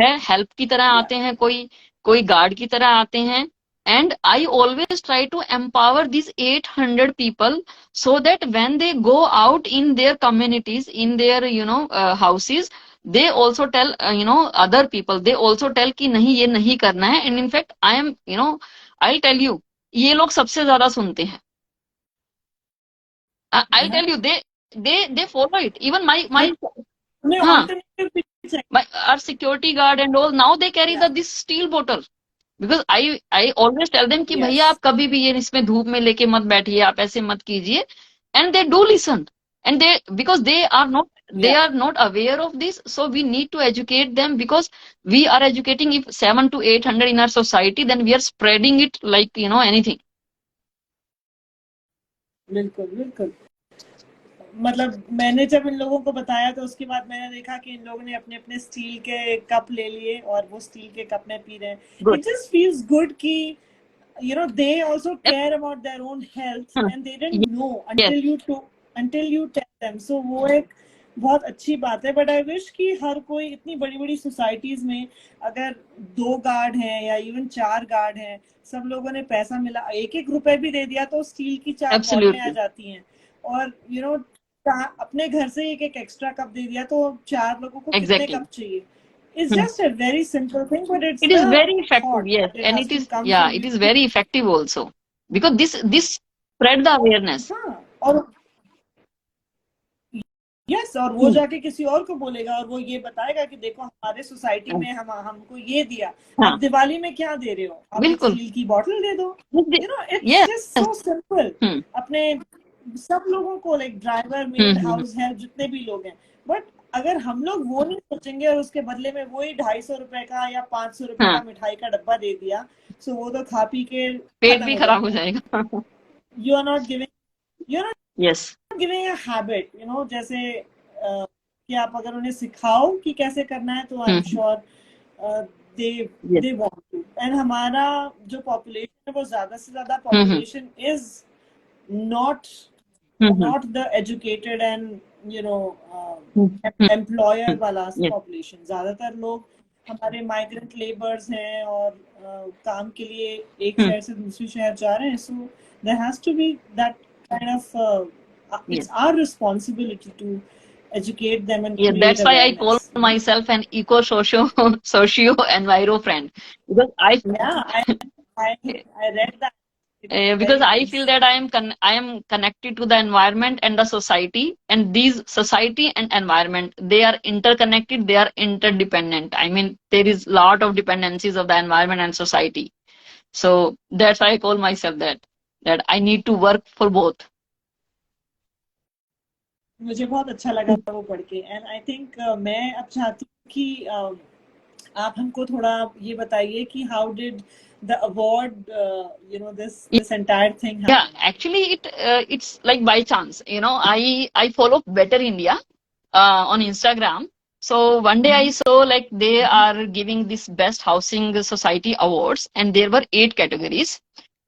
है हेल्प की तरह या आते हैं, कोई कोई गार्ड की तरह आते हैं. And I always try to empower this 800 people, so that when they go out in their communities, in their houses, they also tell other people, they also tell कि नहीं ये नहीं करना है. And in fact I am, I'll tell you, ये लोग सबसे ज्यादा सुनते हैं. I'll tell you, they follow it. Even my उन्हें हाँ, ऑल्टरनेटिव भी चाहिए. our security guard and all, now they carry या this steel bottle, because I always tell them कि भैया यस. आप कभी भी ये इसमें धूप में लेके मत बैठिए, आप ऐसे मत कीजिए. And they do listen, and they, because they या are not aware of this, so we need to educate them, because we are educating, if 7 to 800 in our society, then we are spreading it like anything. बिल्कुल बिल्कुल. मतलब मैंने जब इन लोगों को बताया तो उसके बाद मैंने देखा कि इन लोगों ने अपने अपने स्टील के कप ले लिए और वो स्टील के कप में पी रहे हैं. Good. It just feels good कि they also care about their own health, Huh. and they didn't know Yes, until you tell them. So वो एक बहुत अच्छी बात है. बट आई विश कि हर कोई, इतनी बड़ी बड़ी सोसाइटीज में अगर 2 गार्ड हैं या इवन 4 गार्ड हैं, सब लोगों ने पैसा मिला, एक एक रुपए भी दे दिया तो स्टील की 4 बॉटलें आ absolutely. जाती हैं. और अपने घर से एक एक एक्स्ट्रा कप दे दिया तो 4 लोगों को कितने Exactly. कप चाहिए. It's just a very simple thing, but it's It is the very effective, thought yes, that it and has it to is, come yeah, from it is you. very effective also, because this spread the awareness. हाँ. और yes, और वो Hmm. जाके किसी और को बोलेगा और वो ये बताएगा कि देखो हमारे सोसाइटी में हम हमको ये दिया. हाँ, आप दिवाली में क्या दे रहे हो, आप एक बिल्कुल. स्टील की बॉटल दे दो. It's Yes. Just so simple. Hmm. अपने सब लोगों को, like driver, maid, hmm. House help, जितने भी लोग हैं. बट अगर हम लोग वो नहीं सोचेंगे और उसके बदले में वही 250 रुपए का या 500 रुपए हाँ, का मिठाई का डब्बा दे दिया, सो वो तो खा पी के पेट खत्म भी हो खराब हो जाता है. जाएगा. You are not giving you are Yes. Not giving a habit. जैसे कि आप अगर उन्हें सिखाओ कि कैसे करना है तो I am hmm. Sure they Yes. They want to. And हमारा जो पॉपुलेशन है वो ज्यादा से ज्यादा hmm. Population is not hmm. not the educated and hmm. employer वाला Yes. population. ज्यादातर लोग हमारे migrant laborers हैं और काम के लिए एक हम्म. शहर से दूसरे शहर जा रहे हैं. So there has to be that kind of Yes. it's our responsibility to educate them and Yeah, create that's why I call awareness. myself an eco socio enviro friend, because Yeah, I I read that. It was because very I feel nice. that I am connected to the environment and the society, and these society and environment, they are interconnected, they are interdependent. I mean, there is lot of dependencies of the environment and society. So that's why I call myself that I need to work for both. मुझे बहुत अच्छा लगा वो पढ़ के। And I think मैं अब चाहती हूँ कि आप हमको थोड़ा ये बताइए कि how did the award you know this entire thing Yeah, happen. actually, it's like by chance. I follow Better India on Instagram. So one day I saw like they are giving this Best Housing Society awards, and there were 8 categories.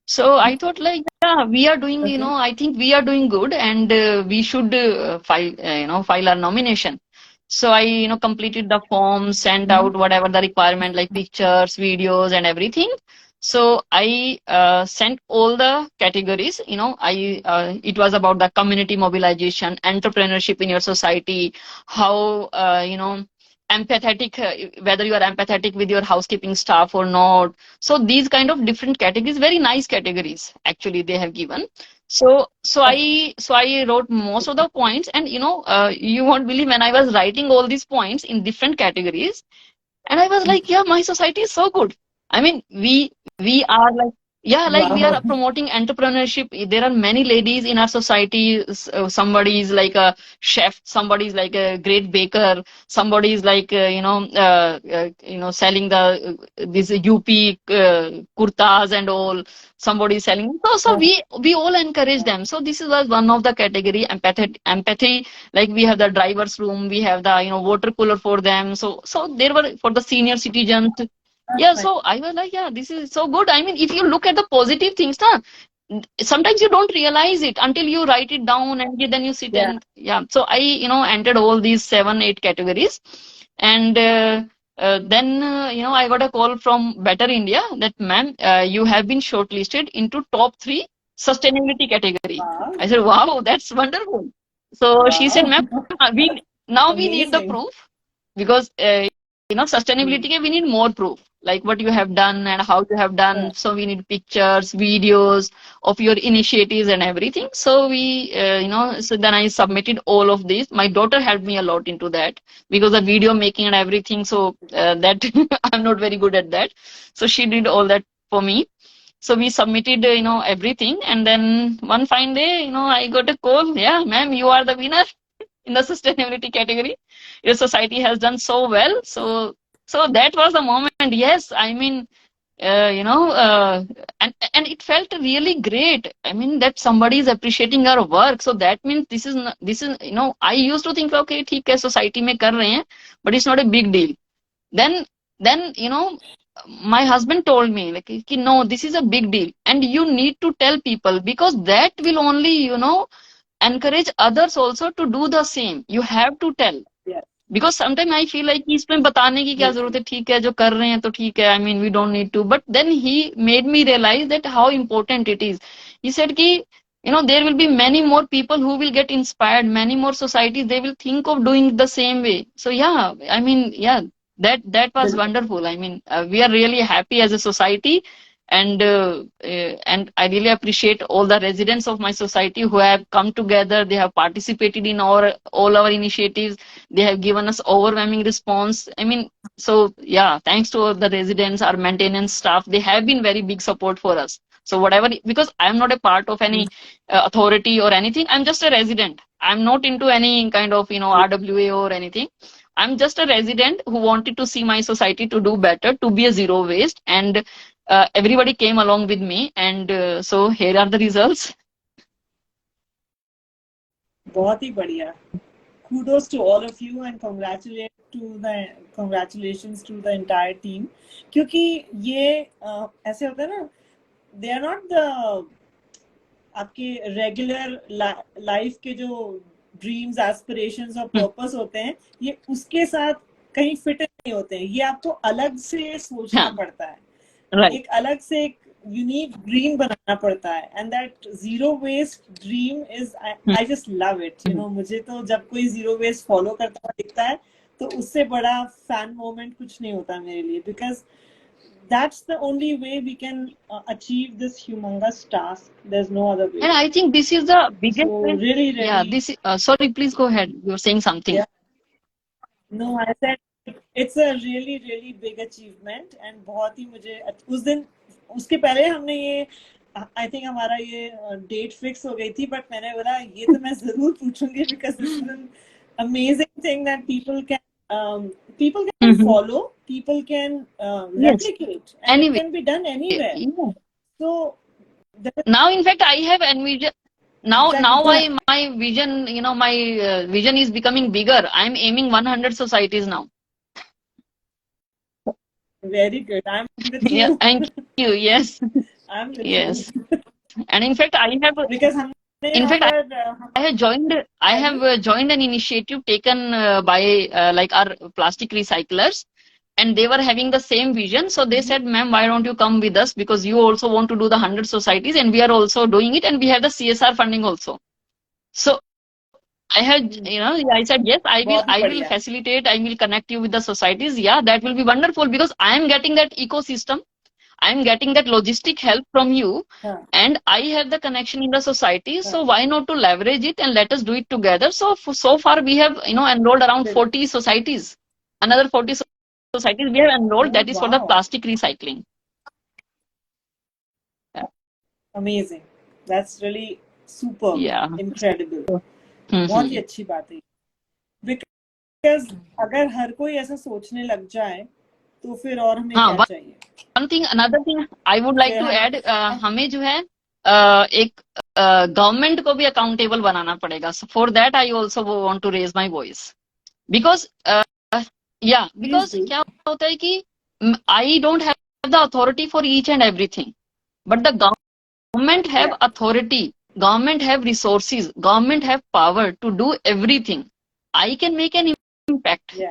So I thought like, yeah, we are doing, okay. I think we are doing good, and we should file our nomination. So I, completed the form, sent out whatever the requirement, like pictures, videos, and everything. So I sent all the categories. It was about the community mobilization, entrepreneurship in your society, how, empathetic, whether you are empathetic with your housekeeping staff or not. So these kind of different categories, very nice categories actually they have given. So I wrote most of the points, and you won't believe, when I was writing all these points in different categories, and I was like, yeah, my society is so good. I mean, we are like, yeah, like we wow. are promoting entrepreneurship. There are many ladies in our society. Somebody is like a chef, somebody is like a great baker, somebody is like selling the this UP kurtas and all. Somebody is selling. So we all encourage them. So this was one of the category, empathy. Like we have the driver's room, we have the water cooler for them. So there were for the senior citizens. Yeah, so I was like, yeah, this is so good. I mean, if you look at the positive things, na, sometimes you don't realize it until you write it down, and then you sit या and yeah. So I entered all these 7 8 categories, and then I got a call from Better India that, ma'am, you have been shortlisted into top 3 sustainability category. Wow. I said, wow, that's wonderful. So she said, wow. ma'am, we now we need the amazing. proof, because sustainability we need more proof, like what you have done and how you have done. So we need pictures, videos of your initiatives and everything. So so then I submitted all of these. My daughter helped me a lot into that, because the video making and everything, so that I'm not very good at that, so she did all that for me. So we submitted everything, and then one fine day, I got a call, yeah, ma'am, you are the winner in the sustainability category. Your society has done so well. So that was the moment. Yes, I mean, and it felt really great. I mean, that somebody is appreciating our work. So that means this is I used to think, okay, ठीक है, society में कर रहे हैं, but it's not a big deal. Then my husband told me like, कि, no, this is a big deal, and you need to tell people, because that will only encourage others also to do the same. You have to tell, या because sometimes I feel like इसमें बताने की क्या जरूरत है, ठीक है जो कर रहे हैं तो ठीक है, I mean we don't need to. But then he made me realize that how important it is. He said कि there will be many more people who will get inspired, many more societies, they will think of doing the same way. So yeah, I mean, yeah, that was wonderful. I mean, we are really happy as a society, and I really appreciate all the residents of my society who have come together. They have participated in all our initiatives. They have given us overwhelming response. I mean, so yeah, thanks to all the residents, our maintenance staff, they have been very big support for us. So whatever, because I'm not a part of any authority or anything, I'm just a resident. I'm not into any kind of RWA or anything. I'm just a resident who wanted to see my society to do better, to be a zero waste, and everybody came along with me, and so here are the results. बहुत ही बढ़िया। kudos to all of you and congratulations to the entire team, क्योंकि ये ऐसे होता है ना, they are not the आपके regular life के जो ड्रीम्स एस्पिरेशंस और पर्पस होते हैं, ये उसके साथ कहीं फिट नहीं होते हैं। ये आपको अलग से सोचना Yeah, पड़ता है, right. एक अलग से एक यूनिक ड्रीम बनाना पड़ता है। And that zero waste dream is, I just love it. मुझे तो जब कोई जीरो वेस्ट फॉलो करता हुआ दिखता है, तो उससे बड़ा फैन मोमेंट कुछ नहीं होता मेरे लिए, because that's the only way we can achieve this humongous task. There's no other way. And I think this is the biggest So thing. really, Yeah, really, this is, sorry, please go ahead. You're saying something. yeah. No, I said it's a really, really big achievement, and बहुत ही मुझे उस दिन, उसके पहले हमने ये I think हमारा ये डेट फिक्स हो गई थी, बट मैंने बोला ये तो मैं जरूर पूछूंगी because this is an amazing thing that people can Mhm. follow, people can Yes. replicate, and it Anyway, can be done anywhere. yeah. So that is Now, in fact, I have envision. exactly Now go ahead. my vision, my vision is becoming bigger. I'm aiming 100 societies now. Very good. I'm with Yeah, you. thank you. Yes, I'm with you. yes. And in fact, I have. Because हमने In यहाँ fact, पर I have joined. I हाँ जी have joined an initiative taken by like our plastic recyclers, and they were having the same vision. So they said, "Ma'am, why don't you come with us? Because you also want to do the 100 societies, and we are also doing it, and we have the CSR funding also." So I had, I said, yes, बहुत ही I will बढ़िया facilitate, I will connect you with the societies. Yeah, that will be wonderful because I am getting that ecosystem, I am getting that logistic help from you, हाँ and I have the connection in the society. हाँ So why not to leverage it and let us do it together? So so far we have, enrolled around बिल्कुल 40 societies. Another 40 societies we have enrolled. oh That is for the wow plastic recycling. amazing, that's really superb, Yeah. incredible, बहुत ही Mm-hmm. अच्छी बात है because अगर हर कोई ऐसा सोचने लग जाए तो फिर और हमें हाँ, क्या चाहिए one thing another thing I would like फिर टू हम ऐड, हमें जो है एक गवर्नमेंट को भी अकाउंटेबल बनाना पड़ेगा. For that I also want to raise my voice because या प्लीज बिकॉज डू क्या होता है कि I don't have the authority for each and everything, but the government have या authority, government have resources, government have power to do everything. I can make an impact, या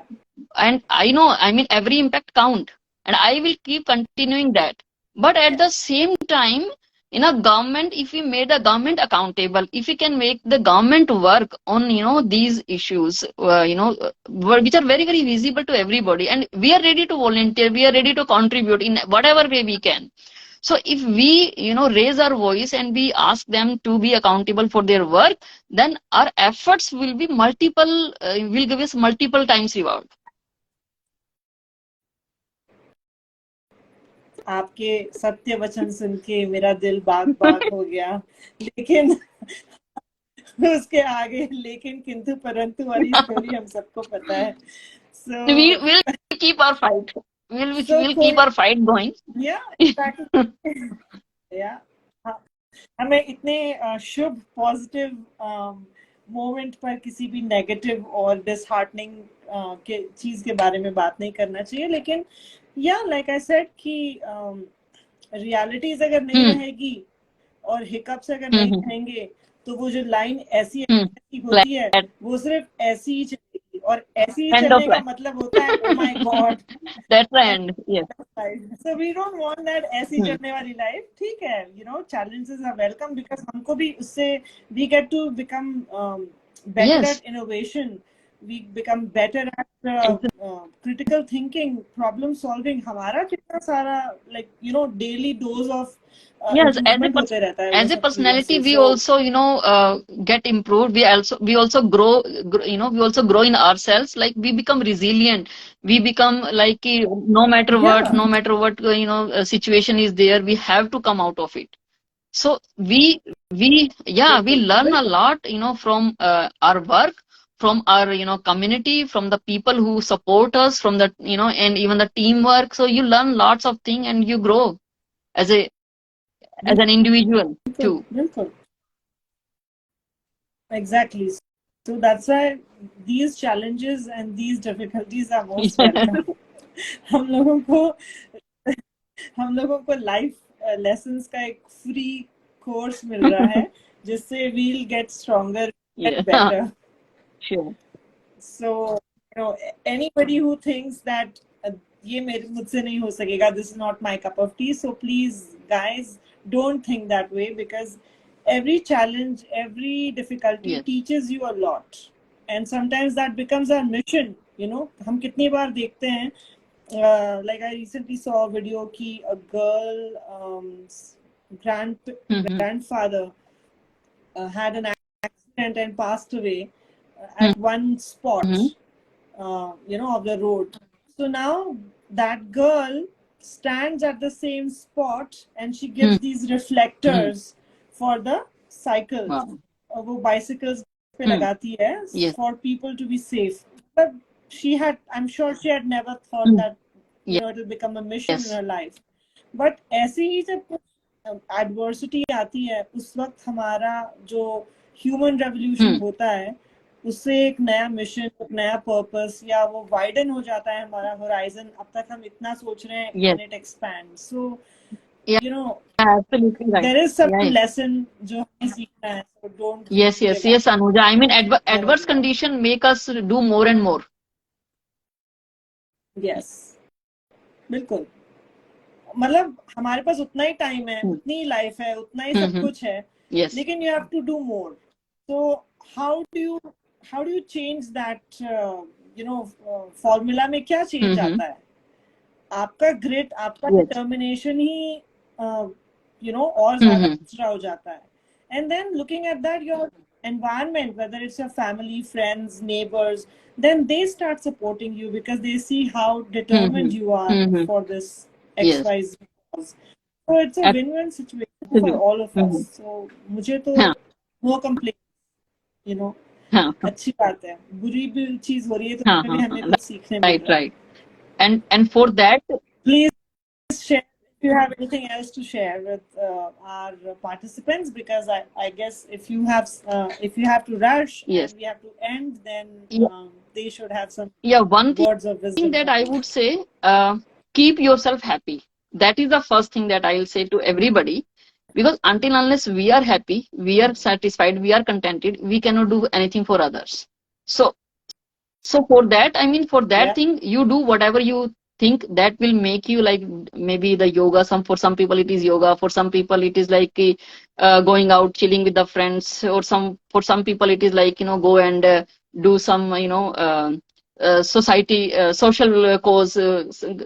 and I know, I mean, every impact count, and I will keep continuing that. But at या the same time, in a government, if we made the government accountable, if we can make the government work on, these issues, which are very very visible to everybody, and we are ready to volunteer, we are ready to contribute in whatever way we can. So if we, raise our voice and we ask them to be accountable for their work, then our efforts will be multiple, will give us multiple times reward. आपके सत्य वचन सुन के मेरा दिल बाग बाग हो गया लेकिन उसके आगे लेकिन किंतु परंतु वाली स्टोरी हम सबको पता है We so will keep our fight. So We'll keep कोई our fight going. या एग्जैक्टली या हमें इतने शुभ पॉजिटिव मोमेंट पर किसी भी नेगेटिव और डिसहार्टनिंग के चीज के बारे में बात नहीं करना चाहिए लेकिन या लाइक आई सेड कि रियलिटीज अगर नहीं Hmm. रहेगी और हिकअप्स अगर नहीं Hmm. रहेंगे तो वो जो लाइन ऐसी Hmm. ऐसी Flat. होती है वो सिर्फ ऐसी ही चलेगी और ऐसी ही End of चलने का line. मतलब होता है oh my God That's the end. Yes. so we don't want that ऐसी Hmm. चलने वाली लाइफ ठीक है challenges are welcome because हमको भी उससे we get to become better Yes. at innovation, we become better at critical thinking, problem solving, हमारा कितना सारा like daily dose of Yes, improvement होते रहता है वो as a सब चीजों personality, से we so also, get improved. We also grow, we also grow in ourselves. Like we become resilient. We become like yeah no matter what, situation is there, we have to come out of it. So yeah, we बिल्कुल learn a बिल्कुल lot, from our work, from our, community, from the people who support us, from the, and even the teamwork. So you learn lots of things and you grow as a as an individual बिल्कुल too. बिल्कुल exactly, so that's why these challenges and these difficulties are most welcome हम लोगों को हम लोगों को life lessons का एक फ्री कोर्स मिल रहा है जिससे we'll get stronger get Yeah, better sure. So anybody who thinks that ये मेरे मुझसे नहीं हो सकेगा this is not my cup of tea so please guys don't think that way because every challenge, every difficulty Yes. teaches you a lot, and sometimes that becomes our mission. हम कितनी बार देखते हैं like I recently saw a video ki a girl Mm-hmm. grandfather had an accident and passed away at one spot Mm-hmm. of the road. So now that girl stands at the same spot and she gives these reflectors for the cycles. Wow. वो bicycles पे लगाती है Yes. for people to be safe. But I'm sure she had never thought that it will become a mission in her life. But ऐसे ही जब कुछ adversity आती है, उस वक्त हमारा जो human revolution होता है, उससे एक नया मिशन, एक नया पर्पस, या वो वाइडन हो जाता है हमारा होराइजन. अब तक हम इतना सोच रहे हैं and it expands. So you know, Absolutely right. there is some lesson जो हमें सीखना है. So don't. Yes, Anuja. I mean, adverse condition make us do more and more. Yes. बिल्कुल. मतलब हमारे पास उतना ही टाइम है, उतनी ही लाइफ है, उतना ही सब कुछ है, लेकिन you have to do more. So how do you change that? Formula में क्या चेंज आता है? आपका ग्रिट, आपका डिटर्मिनेशन ही और ज्यादा दूसरा हो जाता है. And then looking at that, your environment, whether it's your family, friends, neighbors, then they start supporting you because they see how determined you are for this XYZ cause. So it's a win-win situation for all of us. So मुझे तो no complaints, अच्छी बात है. बुरी भी चीज हो रही है तो उसमें भी हमें कुछ सीखने मिल रहा है. Right. And for that, please share if you have anything else to share with our participants, because I guess if you have to rush and we have to end, then they should have some one words of wisdom. Thing that I would say, keep yourself happy. That is the first thing that I will say to everybody, because until unless we are happy, we are satisfied, we are contented, we cannot do anything for others. So for that, for that thing, you do whatever you think that will make you, like maybe the yoga. For some people it is yoga, for some people it is like going out chilling with the friends, or for some people it is like go and do some social cause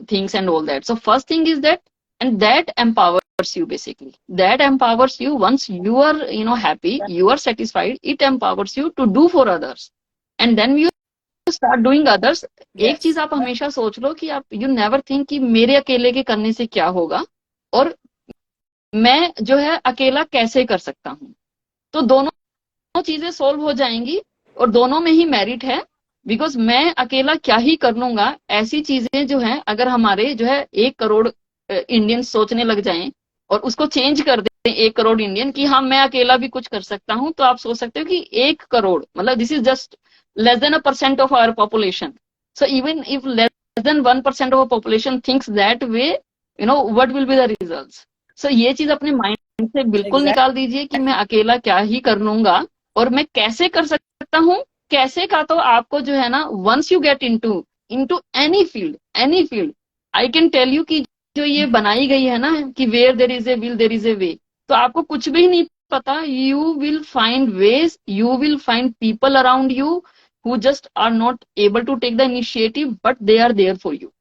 things and all that. So first thing is that, and that empowers you basically. That empowers you. Once you are happy, you are satisfied, it empowers you to do for others, and then you start doing others. एक चीज आप हमेशा सोच लो कि आप you never think कि मेरे अकेले के करने से क्या होगा, और मैं जो है अकेला कैसे कर सकता हूँ. तो दोनों चीजें सोल्व हो जाएंगी, और दोनों में ही मेरिट है. बिकॉज मैं अकेला क्या ही कर लूंगा, ऐसी चीजें जो है अगर हमारे जो है 1 करोड़ इंडियन सोचने लग जाएं और उसको चेंज कर दें 1 करोड़ इंडियन कि हाँ मैं अकेला भी कुछ कर सकता हूँ, तो आप सोच सकते हो कि 1 करोड़ मतलब this is just less than 1% of our population. So even if less than 1% of our population thinks that way, what will be the results? So ये चीज अपने माइंड से बिल्कुल निकाल दीजिए कि मैं अकेला क्या ही कर लूंगा, और मैं कैसे कर सकता हूँ. कैसे का तो आपको जो है ना, once you get into any field, I can tell you कि जो ये बनाई गई है ना कि where there is a will there is a way, तो आपको कुछ भी नहीं पता, you will find ways, you will find people around you who just are not able to take the initiative, but they are there for you.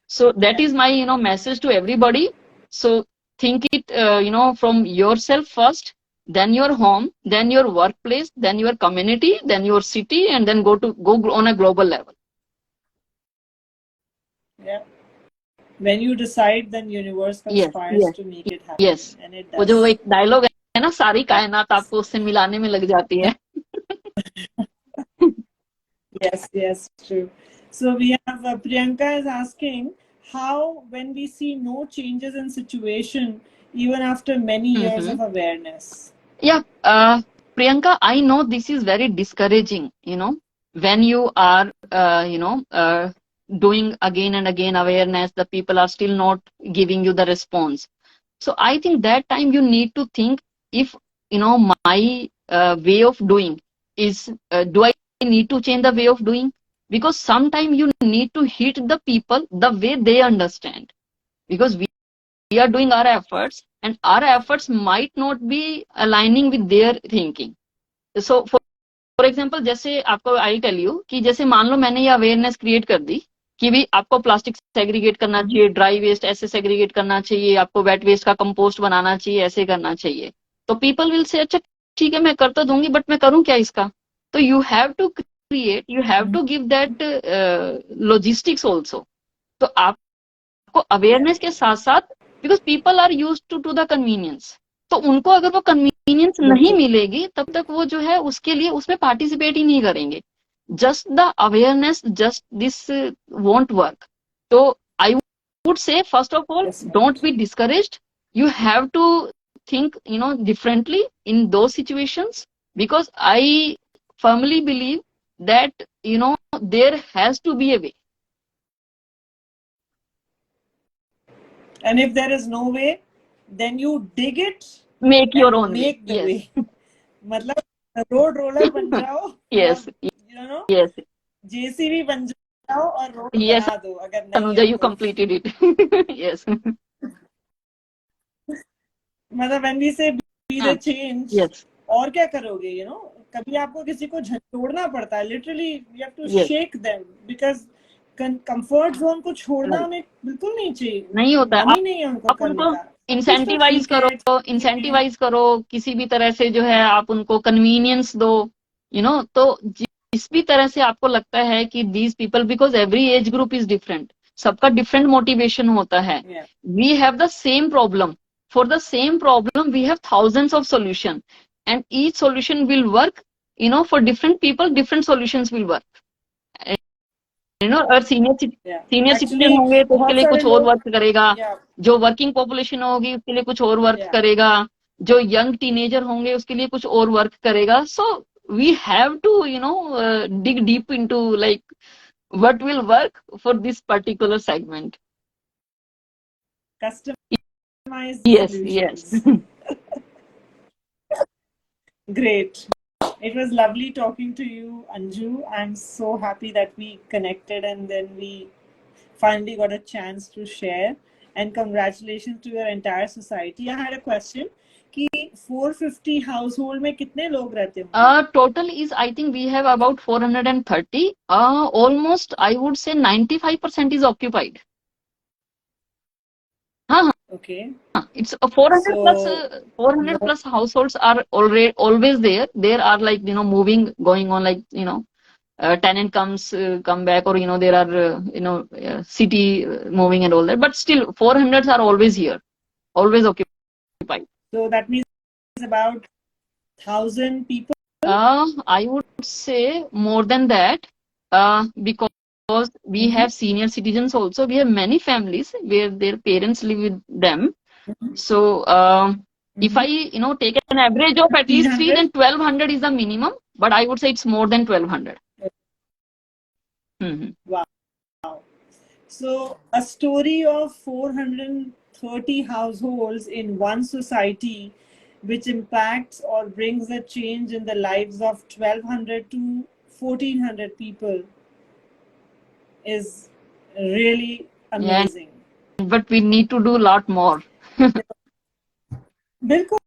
So that is my message to everybody. So think it from yourself first, then your home, then your workplace, then your community, then your city, and then go on a global level. Yeah. When you decide, then universe conspires to make it happen. Yes. And it वो does. जो एक dialogue है ना, सारी कायनात आपको उससे मिलाने में लग जाती है. Yes, true. So we have Priyanka is asking how, when we see no changes in situation even after many years of awareness. Yeah, Priyanka, I know this is very discouraging, when you are, doing again and again awareness, the people are still not giving you the response. So I think that time you need to think, if, my way of doing is, do I need to change the way of doing? Because sometimes you need to hit the people the way they understand. Because we are doing our efforts, and our efforts might not be aligning with their thinking. So for example, जैसे आपको I tell you कि जैसे मान लो मैंने ये awareness create कर दी कि भी आपको प्लास्टिक सेग्रीगेट करना चाहिए, ड्राई वेस्ट ऐसे सेग्रीगेट करना चाहिए, आपको वेट वेस्ट का कंपोस्ट बनाना चाहिए, ऐसे करना चाहिए. तो पीपल विल से अच्छा ठीक है मैं कर तो दूंगी, बट मैं करूं क्या इसका? तो you have to create, you have to give that logistics also. तो आप आपको अवेयरनेस के साथ साथ, because people are use to the convenience, तो उनको अगर वो कन्वीनियंस नहीं मिलेगी तब तक वो जो है उसके लिए उसमें पार्टिसिपेट ही नहीं करेंगे. Just the awareness, just this won't work. तो I would say first of all, don't be discouraged. You have to think, differently in those situations, because I firmly believe that, there has to be a way. And if there is no way, then you dig it, Make your own way. make the Yes. way. मतलब road roller बन जाओ. Yes. और Yes. JCB बन जाओ और road Yes, बना दो अगर नहीं Anuja, है you तो. completed it. Yes. मतलब when we say be the change, Yes. और क्या करोगे, कभी आपको किसी को झंझोड़ना पड़ता है, literally you have to Yes. Shake them, because comfort zone को छोड़ना Right. हमें बिल्कुल नहीं चाहिए. नहीं होता है. मन ही नहीं है उनको आप करने उनको का. सब कुछ तो इंसेंटिवाइज ठीक है, करो, इंसेंटिवाइज करो किसी भी तरह से, जो है आप उनको कन्वीनियंस दो, तो जिस भी तरह से आपको लगता है कि these people, because every age group is different, सबका डिफरेंट मोटिवेशन होता है. Yeah. We have the same problem. For the same problem we have thousands of solution, and each solution will work, for different people different solutions will work. और senior citizen होंगे तो उसके लिए कुछ और work करेगा, जो वर्किंग पॉपुलेशन होगी उसके लिए कुछ और वर्क करेगा, जो यंग टीनेजर होंगे उसके लिए कुछ और वर्क करेगा. So we have to dig deep into like what will work for this particular segment. Customized Yes, solutions. yes. Great. It was lovely talking to you, Anju. I'm so happy that we connected and then we finally got a chance to share. And congratulations to your entire society. I had a question. कि 450 household में कितने लोग रहते होंगे? Total is, I think we have about 430. Almost, I would say 95% is occupied. Okay. It's 400 So, plus 400 plus households are already always there. There are like moving going on, like tenant come back, or there are city moving and all that. But still 400s are always here, always occupied. So that means about 1,000 people. I would say more than that, because we have senior citizens also. We have many families where their parents live with them. So if I take an average of at least 3, then 1,200 is the minimum. But I would say it's more than 1,200. Wow. So a story of 430 households in one society, which impacts or brings a change in the lives of 1,200 to 1,400 people, is really amazing. Yeah, but we need to do a lot more. बिल्कुल,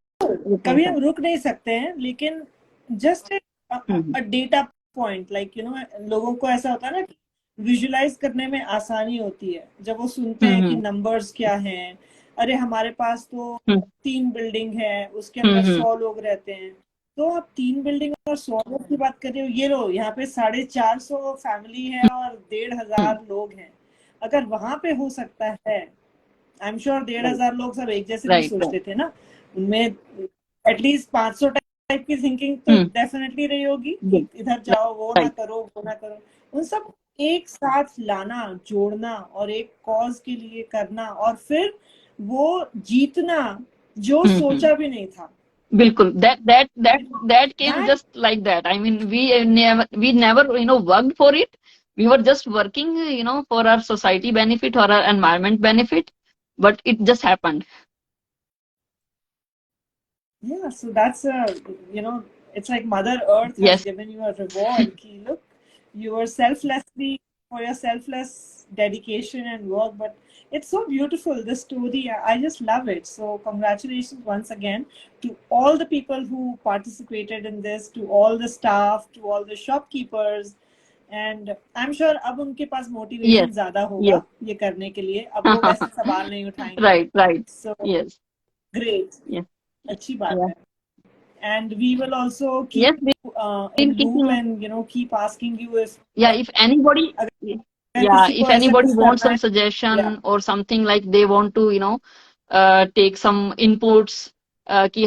कभी हम रुक नहीं सकते हैं, लेकिन just a data point, like लोगों को ऐसा होता है ना, विजुलाइज करने में आसानी होती है जब वो सुनते हैं कि नंबर्स क्या हैं. अरे हमारे पास तो 3 बिल्डिंग है, उसके अंदर 100 लोग रहते हैं. तो आप 3 बिल्डिंग और 100 लोग की बात कर रहे हो. ये लो, यहाँ पे 450 फैमिली है और 1,500 लोग हैं. अगर वहां पे हो सकता है, आई एम श्योर 1,500 लोग सब एक जैसे नहीं सोचते थे ना. उनमें एटलीस्ट 500 टाइप की थिंकिंग तो डेफिनेटली रही होगी कि इधर जाओ, वो ना करो, वो ना करो. उन सब एक साथ लाना, जोड़ना और एक कॉज के लिए करना, और फिर वो जीतना जो सोचा भी नहीं था. बिल्कुल, that came just like that. I mean, we never worked for it. We were just working for our society benefit or our environment benefit, but it just happened. Yeah, so that's it's like Mother Earth has given you a reward. Ki, look, you were selflessly, for your selfless dedication and work, but it's so beautiful, this story. I just love it. So congratulations once again to all the people who participated in this, to all the staff, to all the shopkeepers. And I'm sure अब उनके पास motivation ज़्यादा होगा ये करने के लिए. अब वो वैसे सवाल नहीं उठाएंगे. Right. So yes, great. Yeah. अच्छी बात है. And we will also keep in loop and keep asking you if if anybody अगर Yeah, किसी if को ऐसा anybody कुछ wants करना some है, या suggestion or something like they want to, take some inputs,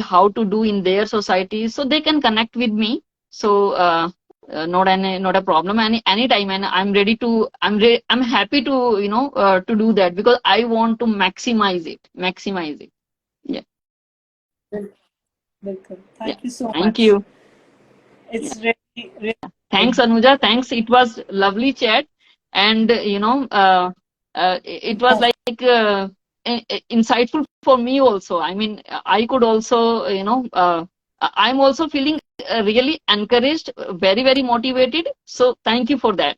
how to do in their society, so they can connect with me. So, not a problem. Anytime, and I'm ready to. I'm happy to, to do that because I want to maximize it. Maximize it. Yeah, बिल्कुल, yeah. Thank you so Thank much, you. Yeah. It's really really Thanks, Anuja. Thanks. It was lovely chat, and it was like insightful for me also. I mean, I could also, I'm also feeling really encouraged, very, very motivated. So thank you for that.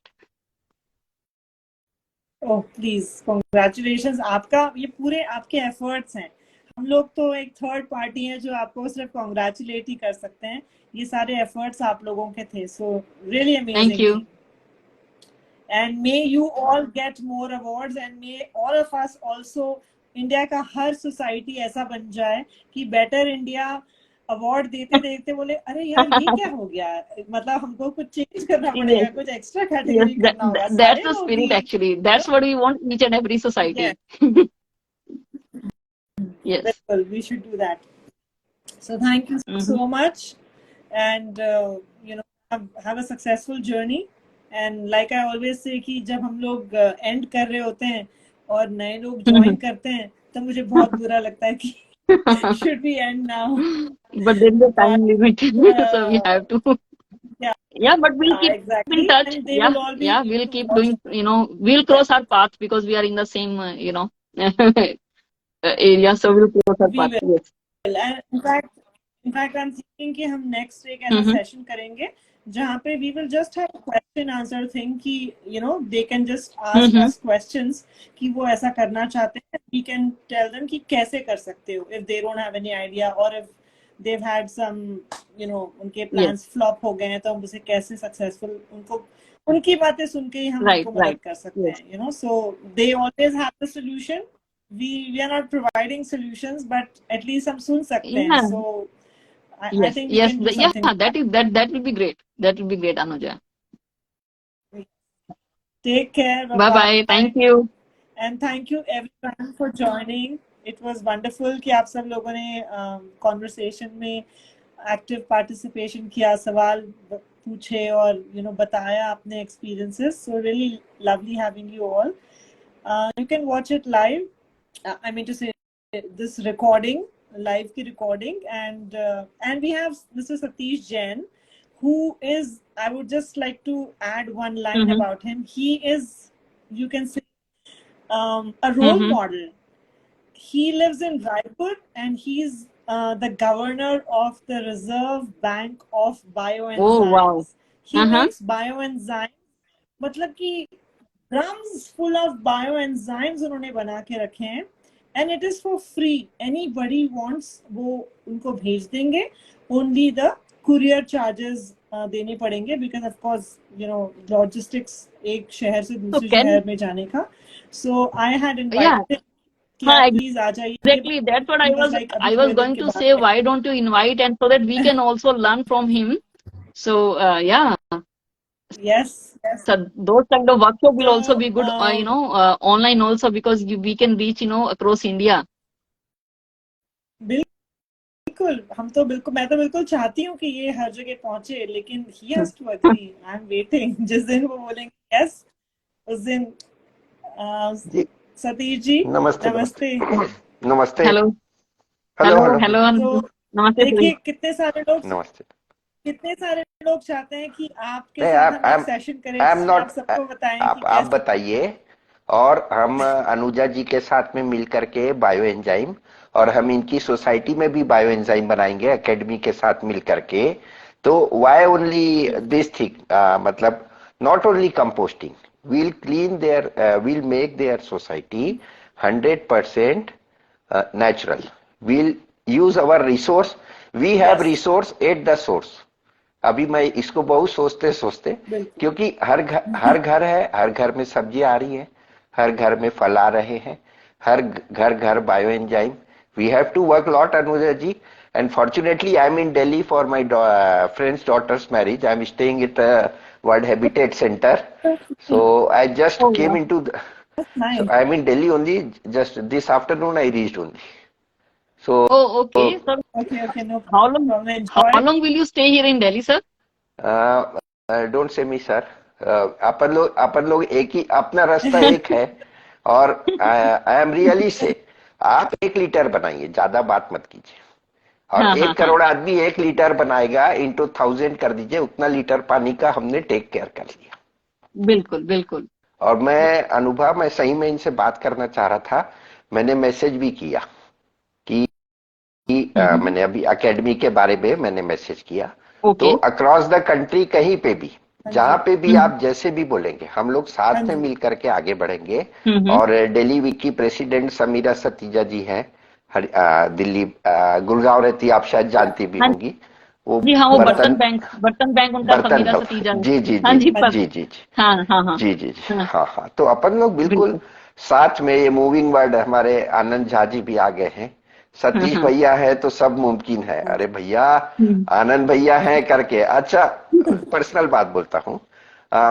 Oh please congratulations, आपका ये पूरे आपके efforts हैं। हम लोग तो एक third party है जो आपको सिर्फ कॉन्ग्रेचुलेट ही कर सकते हैं, ये सारे एफर्ट्स आप लोगों के थे, so really Thank amazing you. Thing. And may you all get more awards and may all of us also, India का हर सोसाइटी ऐसा बन जाए कि बेटर इंडिया अवार्ड देते देते बोले अरे यार ये क्या हो गया, मतलब हमको कुछ चेंज करना Yes, पड़ेगा, कुछ एक्स्ट्रा yes. कैटेगरी That, करना होगा, that's सारे the लोग ही spirit actually. you That's what we want each and every know, society. Yes. बिल्कुल, we should do that. So thank you Mm-hmm. so much, and have a successful journey. And like I always say कि जब हम लोग end कर रहे होते हैं और नए लोग join करते हैं, तो मुझे बहुत बुरा लगता है कि should we end now? But there's a But time limit, so we uh, have to. yeah, Yeah, but we'll keep in exactly, touch. and they Yeah, will all be yeah, able we'll to keep watch doing, it. we'll Yeah, cross our path because we are in the same, area, so we'll cross our we path. will. Yes. And in fact I'm thinking कि हम next एक ऐसा Mm-hmm. session करेंगे जहाँ पे we will just have a question answer thing कि they can just ask Mm-hmm. us questions कि वो ऐसा करना चाहते हैं, we can tell them कि कैसे कर सकते हो if they don't have any idea, or if they've had some उनके Yes. plans flop हो गए हैं तो हम उसे कैसे successful, उनको उनकी बातें सुन के ही हम Right, उनको right. मदद कर सकते Yes. हैं, so they always have the solution. We are not providing solutions, but at least हम सुन सकते हैं, Yeah. so I Yes. think we Yes. can do Yeah. something like That will be great. That will be great, Anuja. that. Take care, Bye bye bye. bye, Thank you. and thank you everyone for joining. It was wonderful कि आप सब लोगों ने conversation में active participation किया, सवाल पूछे और बताया अपने experiences. So really lovely having you all. You can watch it live. I mean to say, this recording, live ki recording, and we have Mr. Satish Jain, who is, I would just like to add one line Mm-hmm. about him. He is, you can say, a role Mm-hmm. model. He lives in Raipur, and he's the governor of the Reserve Bank of Oh, wow. Bioenzymes. He Uh-huh. makes bioenzymes, मतलब कि drums full of bioenzymes उन्होंने बना के रखे हैं, and it is for free. Anybody wants, वो उनको भेज देंगे. Only the courier charges देने पड़ेंगे, because of course logistics एक शहर से So दूसरे can शहर में जाने का. So I had yeah. invited him कि हाँ, आप प्लीज आ जाइए. exactly. That's what He was like अभी I was थोड़े दिन going के to बाद say. आएंगे. Why don't you invite and so that we can also learn from him? So yeah. Yes, yes. So those kind of workshop will also So be good, online also because we can reach, across India. बिल्कुल, हम तो बिल्कुल, मैं तो बिल्कुल चाहती हूँ कि ये हर जगह पहुंचे, लेकिन he has to agree. I'm waiting. जिस दिन वो बोलेंगे yes, उस दिन जी सतीश जी नमस्ते नमस्ते. नमस्ते नमस्ते Hello, hello hello, hello hello, तो Anju. Namaste, देखिए Sri. नमस्ते कितने सारे लोग चाहते हैं कि आपके नहीं साथ आप हम एक सेशन करें आई एम जिसमें आप नॉट सबको बताएं कि आप कैसे. बताइए और हम अनुजा जी के साथ में मिल करके बायो एंजाइम और हम इनकी सोसाइटी में भी बायो एंजाइम बनाएंगे एकेडमी के साथ मिल करके तो व्हाई ओनली दिस थिंग मतलब not only composting we'll clean their we'll make their society 100% natural. We'll use our resource. We have yes, resource at the source. अभी मैं इसको बहुत सोचते सोचते बिल्कुल. क्योंकि हर घर है, हर घर में सब्जी आ रही है, हर घर में फल आ रहे हैं, हर घर घर bio enzyme. We have to work lot Anuja ji. And fortunately, I'm in Delhi for my friend's daughter's marriage. I'm staying at World Habitat Center. So I just Oh, came wow. into That's so nice. I'm in Delhi only. Just this afternoon I reached only. So Oh, okay. So Okay, no how long problem. how Enjoy. long will you stay here in Delhi, sir? Don't say me sir, अपन लोग एक ही, अपना रास्ता एक है। और I am really say, आप 1 litre बनाइए, ज्यादा बात मत कीजिए। और हाँ, हाँ, 1 करोड़ आदमी 1 लीटर बनाएगा, इंटू 1000 कर दीजिए, उतना लीटर पानी का हमने टेक केयर कर लिया। बिल्कुल, बिल्कुल। और मैं सही में इनसे बात करना चाह रहा था। मैंने मैसेज भी किया कि हम्म। मैंने अभी एकेडमी के बारे में मैंने मैसेज किया। तो ओके। अक्रॉस द कंट्री कहीं पे भी, हाँ जहां जी, पे भी हम्म, आप जैसे भी बोलेंगे, हम लोग हाँ साथ में जी, मिल करके आगे बढ़ेंगे। हम्म। और दिल्ली वीक की प्रेसिडेंट समीरा सतीजा जी हैं, दिल्ली गुड़गांव रहती, आप शायद जानती भी हाँ होंगी। वो जी, हाँ, वो बर्तन बर्तन बैंक उनका बर्तन समीरा है। सतीजा है। जी जी हाँ जी जी, हाँ पर जी। जी जी जी हाँ, हाँ, हाँ, जी जी जी। हाँ, हाँ हाँ, तो अपन लोग बिल्कुल बिल्कुल। साथ में, ये मूविंग वर्ड, हमारे आनंद झा जी भी आ गए हैं। हाँ, सतीश हाँ। भैया है तो सब मुमकिन है। हाँ अरे जी। भैया, हम्म, आनंद भैया हैं करके। अच्छा, पर्सनल बात बोलता हूँ।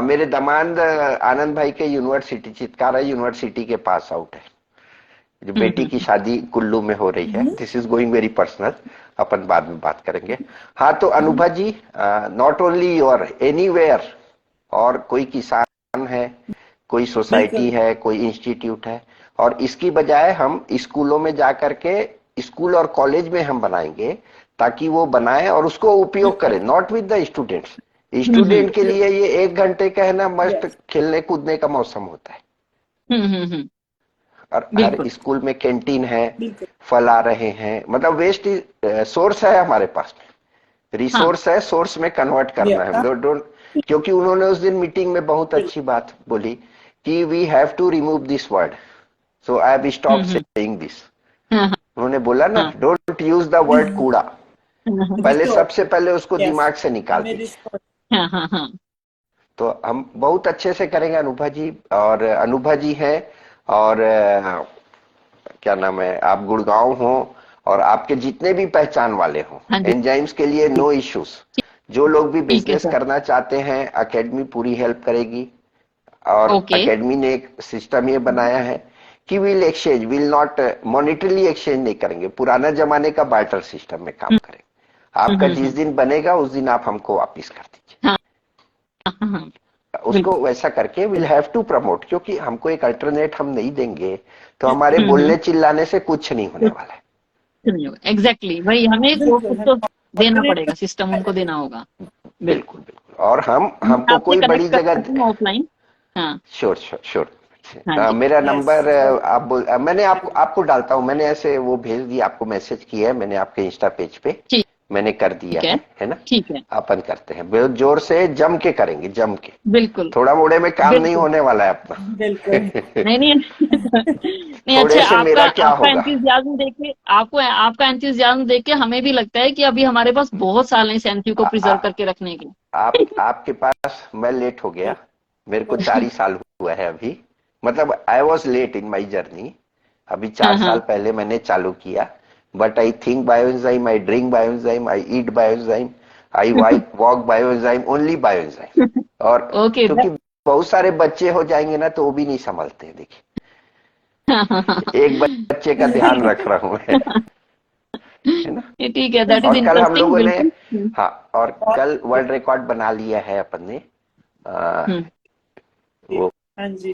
मेरे दामाद आनंद भाई के यूनिवर्सिटी, चितकारा यूनिवर्सिटी के पास आउट है। जो बेटी की हम्म। शादी कुल्लू में हो रही है, hmm, this is going very personal, अपन बाद में बात करेंगे। हाँ, तो Anubha ji, not only your, anywhere, और कोई किसान है, कोई सोसाइटी बिल्कुल। है, कोई इंस्टीट्यूट है, और इसकी बजाय हम स्कूलों में जा करके, स्कूल और कॉलेज में हम बनाएंगे, ताकि वो बनाए और उसको उपयोग बिल्कुल। करें, not with the students. Hmm. Student के लिए ये 1 घंटे का है ना, मस्त यस। खेलने कूदने का मौसम होता है। हम्म। और हर बिल्कुल। स्कूल में कैंटीन है, बिल्कुल। फल आ रहे हैं, मतलब वेस्ट सोर्स है हमारे पास में, हाँ। रिसोर्स है, सोर्स में कन्वर्ट करना है। यस। डोंट, क्योंकि उन्होंने उस दिन मीटिंग में बहुत बिल्कुल। अच्छी बात बोली कि we have to remove this word, so I have stop hmm. Saying this. हाँ, उन्होंने बोला ना, हाँ, डोंट यूज द वर्ड कूड़ा, हाँ, पहले, रिस्टोर। सबसे पहले उसको यस। दिमाग से निकाल हमें दीजिए। रिस्टोर। हाँ, हाँ, हाँ। तो हम बहुत अच्छे से करेंगे अनुभा जी। और अनुभा जी हैं, और क्या नाम है, आप गुड़गांव हो, और आपके जितने भी पहचान वाले हो, हाँ जी। एंजाइम्स के लिए नो इश्यूज। जो लोग भी ठीक है बिजनेस सर। करना चाहते हैं, एकेडमी पूरी हेल्प करेगी। और ओके। एकेडमी ने एक सिस्टम ये बनाया है कि will exchange, will not मॉनिटरली exchange नहीं करेंगे, पुराना जमाने का बार्टर सिस्टम में काम करेंगे। आपका जिस हम्म। दिन बनेगा उस दिन आप हमको वापिस कर दीजिए। हाँ, हाँ, हाँ, उसको बिल्कुल। वैसा करके विल हैव टू प्रमोट, क्योंकि हमको एक अल्टरनेट हम नहीं देंगे तो हमारे बोलने चिल्लाने से कुछ नहीं होने वाला है। एग्जैक्टली, वही हमें वो बिल्कुल। कुछ हम तो देना ऑल्टरनेट। पड़ेगा, सिस्टम उनको देना होगा। बिल्कुल बिल्कुल। बिल्कुल। और हम मैं हमको आपसे कोई बड़ी कनेक्ट जगह, करती हूँ ऑफलाइन। हाँ। श्योर श्योर हाँ श्योर, जी। मेरा यस। नंबर आप मैंने आपको बिल्कुल। आपको डालता हूँ, मैंने ऐसे वो भेज दिया, आपको मैसेज किया है मैंने आपके इंस्टा पेज पे, ठीक। मैंने कर दिया ठीक है। है ना। ठीक है। अपन करते हैं, बहुत जोर से जम के करेंगे, जम के। बिल्कुल। थोड़ा मोड़े में काम नहीं बिल्कुल। होने वाला है बिल्कुल। अपना। नहीं, नहीं। नहीं, थोड़े अच्छा, से आपका मेरा क्या आपका होगा। एंथुजियाज्म देख के आपका एंथुजियाज्म देख के हमें भी लगता है कि अभी हमारे पास बहुत साल हैं इस एंथ्यू को आ, प्रिजर्व आ, करके रखने के। आपके पास मैं लेट हो गया, मेरे को बिल्कुल। 4 ही साल हुआ है अभी, मतलब I was late in my journey. अभी हाँ, 4 साल हाँ। पहले मैंने चालू किया। But I think bioenzyme, I drink bioenzyme, I eat bioenzyme, I walk bioenzyme, only bioenzyme. और ओके। क्योंकि बहुत सारे बच्चे हो जाएंगे ना, तो वो भी नहीं संभलते, देखिए। हाँ, हाँ, हाँ, एक बच्चे का ध्यान रख रहा हूं मैं, है ना। ये ठीक है, दैट इज और कल हम इंटरेस्टिंग, लोगों ने, बिल्कुल। हाँ, और बहुत कल बढ़िया। वर्ल्ड रिकॉर्ड बना लिया है अपन ने। आ, हम्म। वो हाँ जी।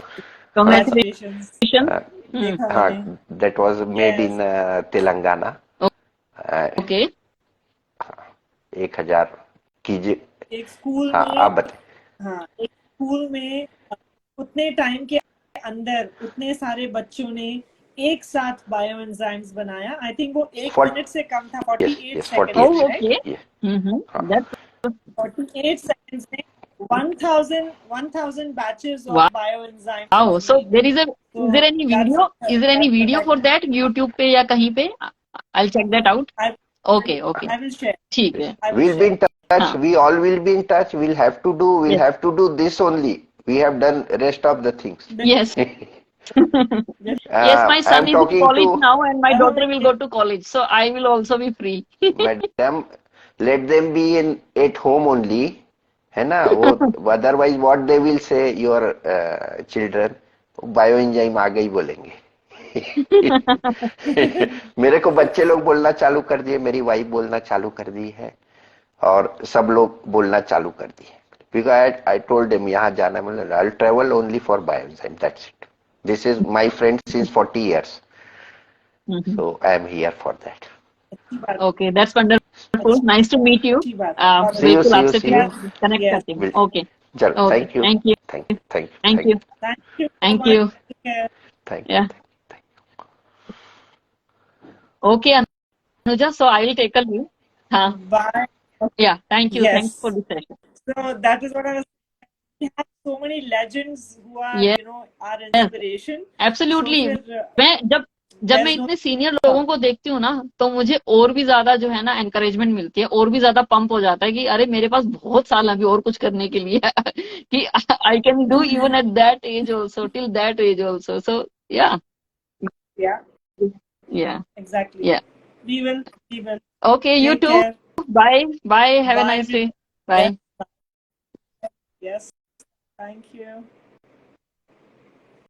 कॉन्ग्रेचुलेशन। कंग्रेचुलेशन। हम्म। देखा हाँ, मैंने। That was made in yes. Telangana. Okay. 1,000 कीजिए। एक स्कूल हाँ, में। आप बताए। हाँ, एक स्कूल में उतने टाइम के अंदर उतने सारे बच्चों ने एक साथ बायो एंजाइम्स बनाया। आई थिंक वो 1 मिनट से कम था, यस 48 यस, सेकेंड्स में, 48 ओह, राइट? ओके। सेकेंड, ये। हाँ, दैट। 48 seconds में 1000 batches of bioenzymes wow, was so made. There is So that's is there any that's the video for record. That YouTube पे या कहीं पे? I check that out. I okay, okay. I will share. ठीक है। I will we'll be share. in touch, हाँ। we all will be in touch, we'll yes, have to do this only, we have done rest of the things. Yes. Yes. Yes, my I son am is in talking college to now, and my I hope daughter we will can. go to college, so I will also be free. madam, let them be in at home only, है ना वो, otherwise what they will say your children, bio enzyme आ गई बोलेंगे। मेरे को बच्चे लोग बोलना चालू कर दिए, मेरी वाइफ बोलना चालू कर दी है, और सब लोग बोलना चालू कर दिए। बिकॉज आई टोल्ड देम यहाँ जाना है, मतलब I travel only for bioenzyme, that's it. This is my friend since 40 years, Mhm. so I am here for that. अच्छी बात Okay, that's wonderful. अच्छी Nice to meet you. अच्छी बात है, बहुत See you, बिल्कुल see you, आपसे see फिर you. yes कनेक्ट yes करती हूँ. Will, Okay, चलो, okay. thank you, Thank you. thank you, thank you, Thank thank you. you, thank you so Thank much. you. Take care. thank you, Yeah. thank you. Okay, Anuja. So I will take a leave. Huh. Bye. Yeah. Thank you. Thanks for Yes, the session. so that is what I was, we have so many legends who are, Yes. our inspiration. So absolutely. फिर मैं जब मैं there's no, इतने senior लोगों को देखती हूँ ना, तो मुझे और भी ज्यादा जो है ना एनकरेजमेंट मिलती है, और भी ज्यादा पंप हो जाता है कि अरे मेरे पास बहुत साल अभी और कुछ करने के लिए है, कि I can do even at that age also, till that age also. So yeah yeah, yeah exactly. Yeah We will. Okay, you Take too. care. Bye bye, have a Bye. Nice day. Yes, bye. yes. Thank you.